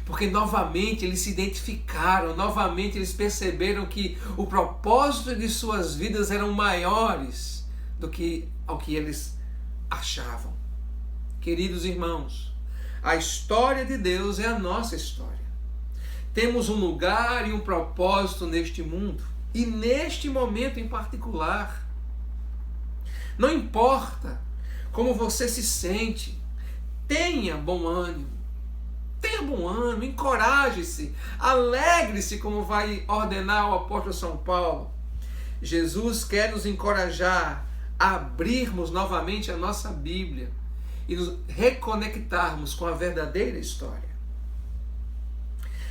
Porque novamente eles se identificaram, novamente eles perceberam que o propósito de suas vidas eram maiores do que ao que eles achavam. Queridos irmãos, a história de Deus é a nossa história. Temos um lugar e um propósito neste mundo, e neste momento em particular. Não importa como você se sente, tenha bom ânimo, encoraje-se, alegre-se, como vai ordenar o apóstolo São Paulo. Jesus quer nos encorajar a abrirmos novamente a nossa Bíblia e nos reconectarmos com a verdadeira história.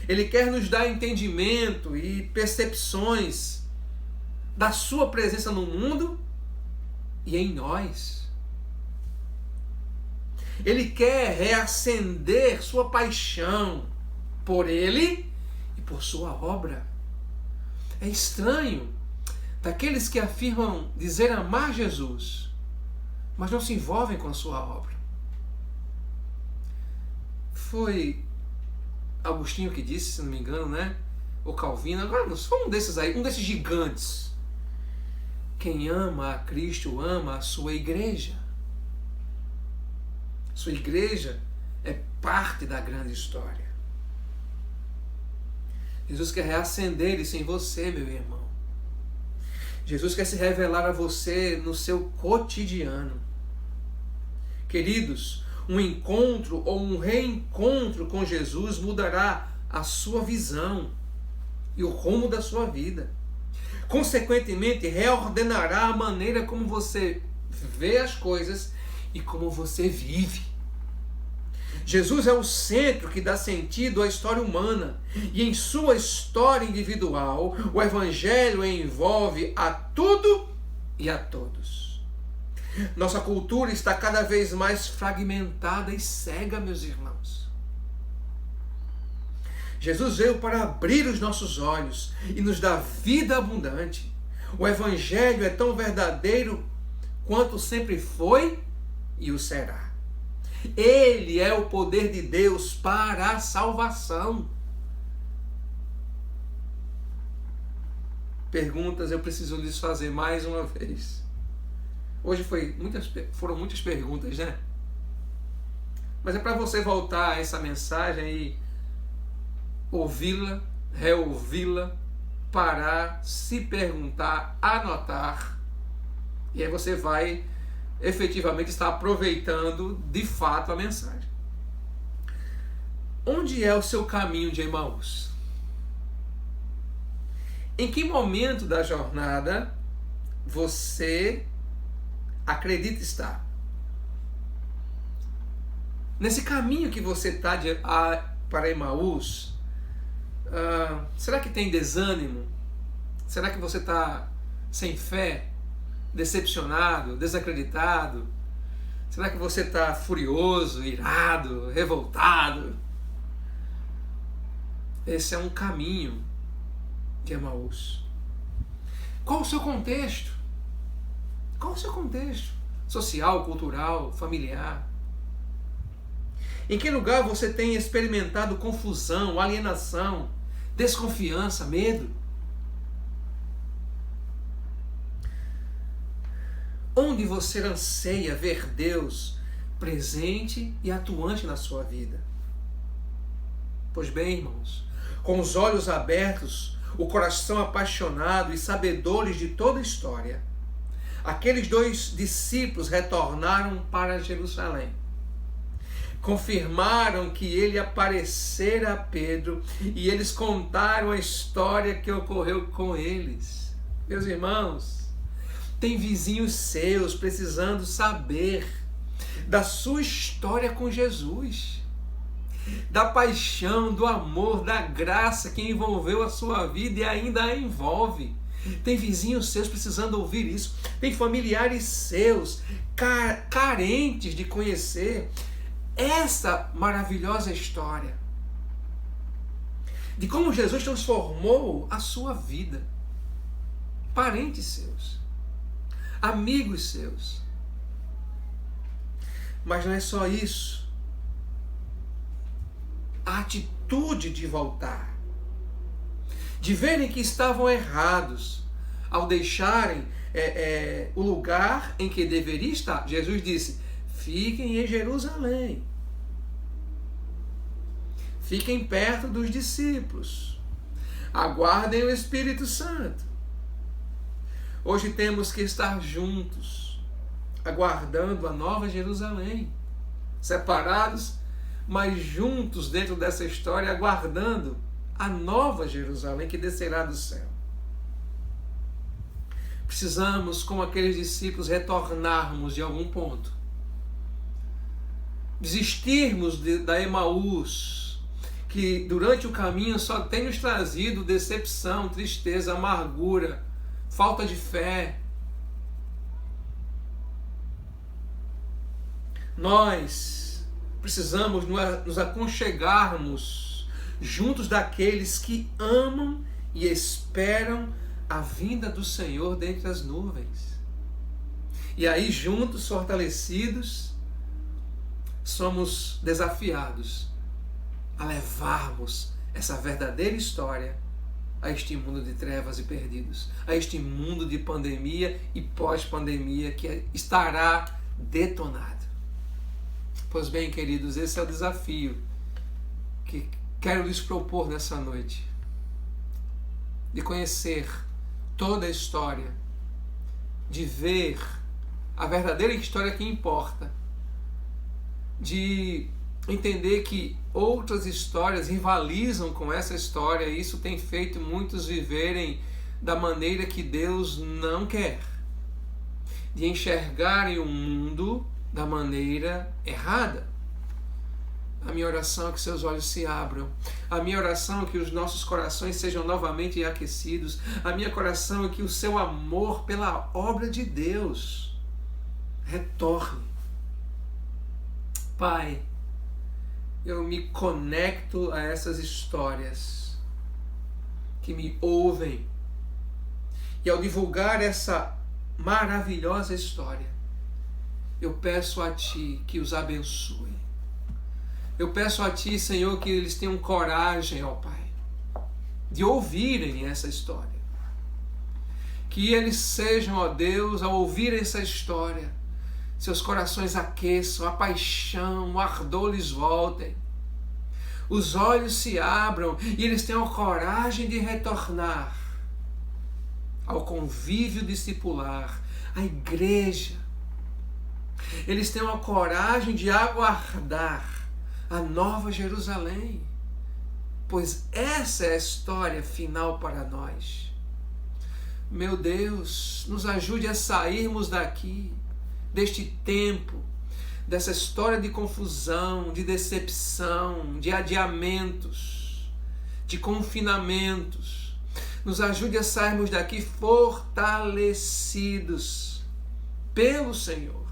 Ele quer nos dar entendimento e percepções da sua presença no mundo e em nós. Ele quer reacender sua paixão por Ele e por sua obra. É estranho daqueles que afirmam dizer amar Jesus, mas não se envolvem com a sua obra. Foi Agostinho que disse, se não me engano, né? Ou Calvino, agora não foi um desses aí, um desses gigantes. Quem ama a Cristo ama a sua igreja. Sua igreja é parte da grande história. Jesus quer reacender isso em você, meu irmão. Jesus quer se revelar a você no seu cotidiano. Queridos, um encontro ou um reencontro com Jesus mudará a sua visão e o rumo da sua vida. Consequentemente, reordenará a maneira como você vê as coisas e como você vive. Jesus é o centro que dá sentido à história humana, e em sua história individual, o Evangelho envolve a tudo e a todos. Nossa cultura está cada vez mais fragmentada e cega, meus irmãos. Jesus veio para abrir os nossos olhos e nos dar vida abundante. O Evangelho é tão verdadeiro quanto sempre foi e o será. Ele é o poder de Deus para a salvação. Perguntas eu preciso lhes fazer mais uma vez. Hoje foram muitas perguntas, né? Mas é para você voltar a essa mensagem e ouvi-la, reouvi-la, parar, se perguntar, anotar. E aí você vai efetivamente estar aproveitando de fato a mensagem. Onde é o seu caminho de Emaús? Em que momento da jornada você acredita estar? Nesse caminho que você está para Emaús, será que tem desânimo? Será que você está sem fé? Decepcionado? Desacreditado? Será que você está furioso, irado, revoltado? Esse é um caminho de Emaús. Qual o seu contexto? Qual o seu contexto? Social, cultural, familiar? Em que lugar você tem experimentado confusão, alienação, desconfiança, medo? Onde você anseia ver Deus presente e atuante na sua vida? Pois bem, irmãos, com os olhos abertos, o coração apaixonado e sabedores de toda a história, aqueles 2 discípulos retornaram para Jerusalém. Confirmaram que ele aparecera a Pedro e eles contaram a história que ocorreu com eles. Meus irmãos, tem vizinhos seus precisando saber da sua história com Jesus, da paixão, do amor, da graça que envolveu a sua vida e ainda a envolve. Tem vizinhos seus precisando ouvir isso. Tem familiares seus carentes de conhecer essa maravilhosa história de como Jesus transformou a sua vida. Parentes seus, amigos seus. Mas não é só isso. A atitude de voltar, de verem que estavam errados ao deixarem o lugar em que deveria estar. Jesus disse: fiquem em Jerusalém, fiquem perto dos discípulos, aguardem o Espírito Santo. Hoje temos que estar juntos, aguardando a nova Jerusalém, separados, mas juntos dentro dessa história, aguardando a nova Jerusalém que descerá do céu. Precisamos, como aqueles discípulos, retornarmos de algum ponto. Desistirmos da Emaús, que durante o caminho só tem nos trazido decepção, tristeza, amargura, falta de fé. Nós precisamos nos aconchegarmos juntos daqueles que amam e esperam a vinda do Senhor dentre as nuvens. E aí, juntos, fortalecidos, somos desafiados a levarmos essa verdadeira história a este mundo de trevas e perdidos, a este mundo de pandemia e pós-pandemia que estará detonado. Pois bem, queridos, esse é o desafio que quero lhes propor nessa noite, de conhecer toda a história, de ver a verdadeira história que importa, de entender que outras histórias rivalizam com essa história, e isso tem feito muitos viverem da maneira que Deus não quer, de enxergarem o mundo da maneira errada. A minha oração é que seus olhos se abram. A minha oração é que os nossos corações sejam novamente aquecidos. A minha oração é que o seu amor pela obra de Deus retorne. Pai, eu me conecto a essas histórias que me ouvem. E ao divulgar essa maravilhosa história, eu peço a Ti que os abençoe. Eu peço a Ti, Senhor, que eles tenham coragem, ó Pai, de ouvirem essa história. Que eles sejam, ó Deus, ao ouvirem essa história, seus corações aqueçam, a paixão, o ardor lhes voltem. Os olhos se abram e eles tenham coragem de retornar ao convívio discipular, à igreja. Eles tenham a coragem de aguardar a nova Jerusalém, pois essa é a história final para nós. Meu Deus, nos ajude a sairmos daqui, deste tempo, dessa história de confusão, de decepção, de adiamentos, de confinamentos. Nos ajude a sairmos daqui fortalecidos pelo Senhor,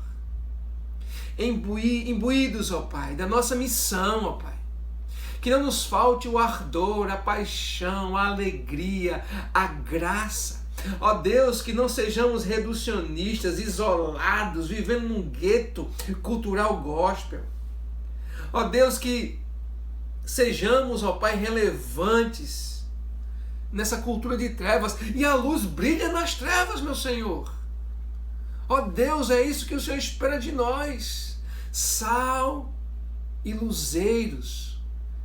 imbuídos, ó Pai, da nossa missão, ó Pai. Que não nos falte o ardor, a paixão, a alegria, a graça. Ó Deus, que não sejamos reducionistas, isolados, vivendo num gueto cultural gospel. Ó Deus, que sejamos, ó Pai, relevantes nessa cultura de trevas. E a luz brilha nas trevas, meu Senhor. Ó Deus, é isso que o Senhor espera de nós. Sal e luzeiros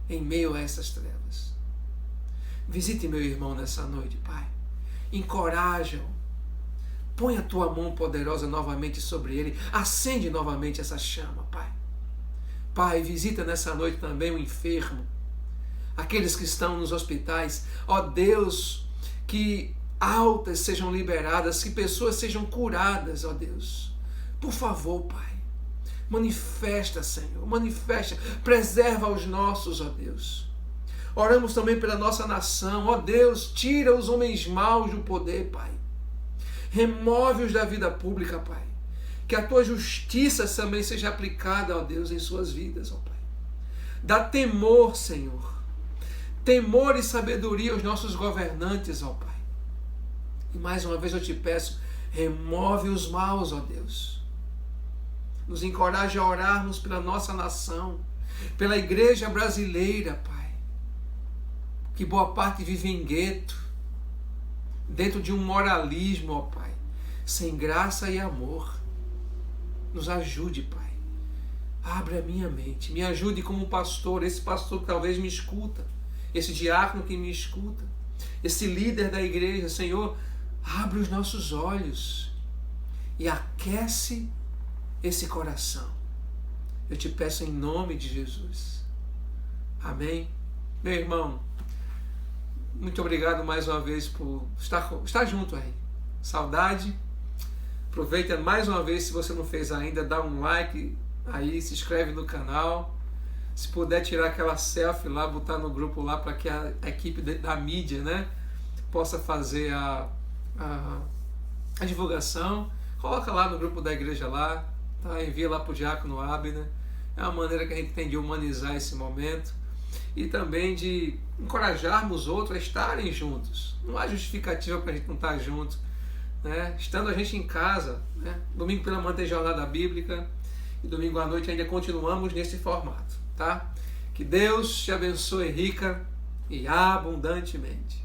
em meio a essas trevas. Visite meu irmão nessa noite, Pai. Encoraja-o. Põe a tua mão poderosa novamente sobre ele. Acende novamente essa chama, Pai. Pai, visita nessa noite também o enfermo. Aqueles que estão nos hospitais. Ó Deus, que altas sejam liberadas, que pessoas sejam curadas, ó Deus. Por favor, Pai. Manifesta, Senhor. Manifesta. Preserva os nossos, ó Deus. Oramos também pela nossa nação. Ó Deus, tira os homens maus do poder, Pai. Remove-os da vida pública, Pai. Que a tua justiça também seja aplicada, ó Deus, em suas vidas, ó Pai. Dá temor, Senhor. Temor e sabedoria aos nossos governantes, ó Pai. E mais uma vez eu te peço, remove os maus, ó Deus. Nos encoraje a orarmos pela nossa nação, pela igreja brasileira, Pai. Que boa parte vive em gueto, dentro de um moralismo, ó Pai, sem graça e amor. Nos ajude, Pai. Abra a minha mente, me ajude como pastor, esse pastor que talvez me escuta, esse diácono que me escuta, esse líder da igreja. Senhor, abre os nossos olhos e aquece esse coração. Eu te peço em nome de Jesus. Amém? Meu irmão, muito obrigado mais uma vez por estar junto aí. Saudade. Aproveita mais uma vez, se você não fez ainda, dá um like aí, se inscreve no canal. Se puder tirar aquela selfie lá, botar no grupo lá para que a equipe da mídia, né, possa fazer a divulgação. Coloca lá no grupo da igreja lá, tá? Envia lá para o Diácono Abner. É uma maneira que a gente tem de humanizar esse momento. E também de encorajarmos outros a estarem juntos. Não há justificativa para a gente não estar junto, né? Estando a gente em casa, né? Domingo pela manhã tem jornada bíblica e domingo à noite ainda continuamos nesse formato, tá? Que Deus te abençoe rica e abundantemente.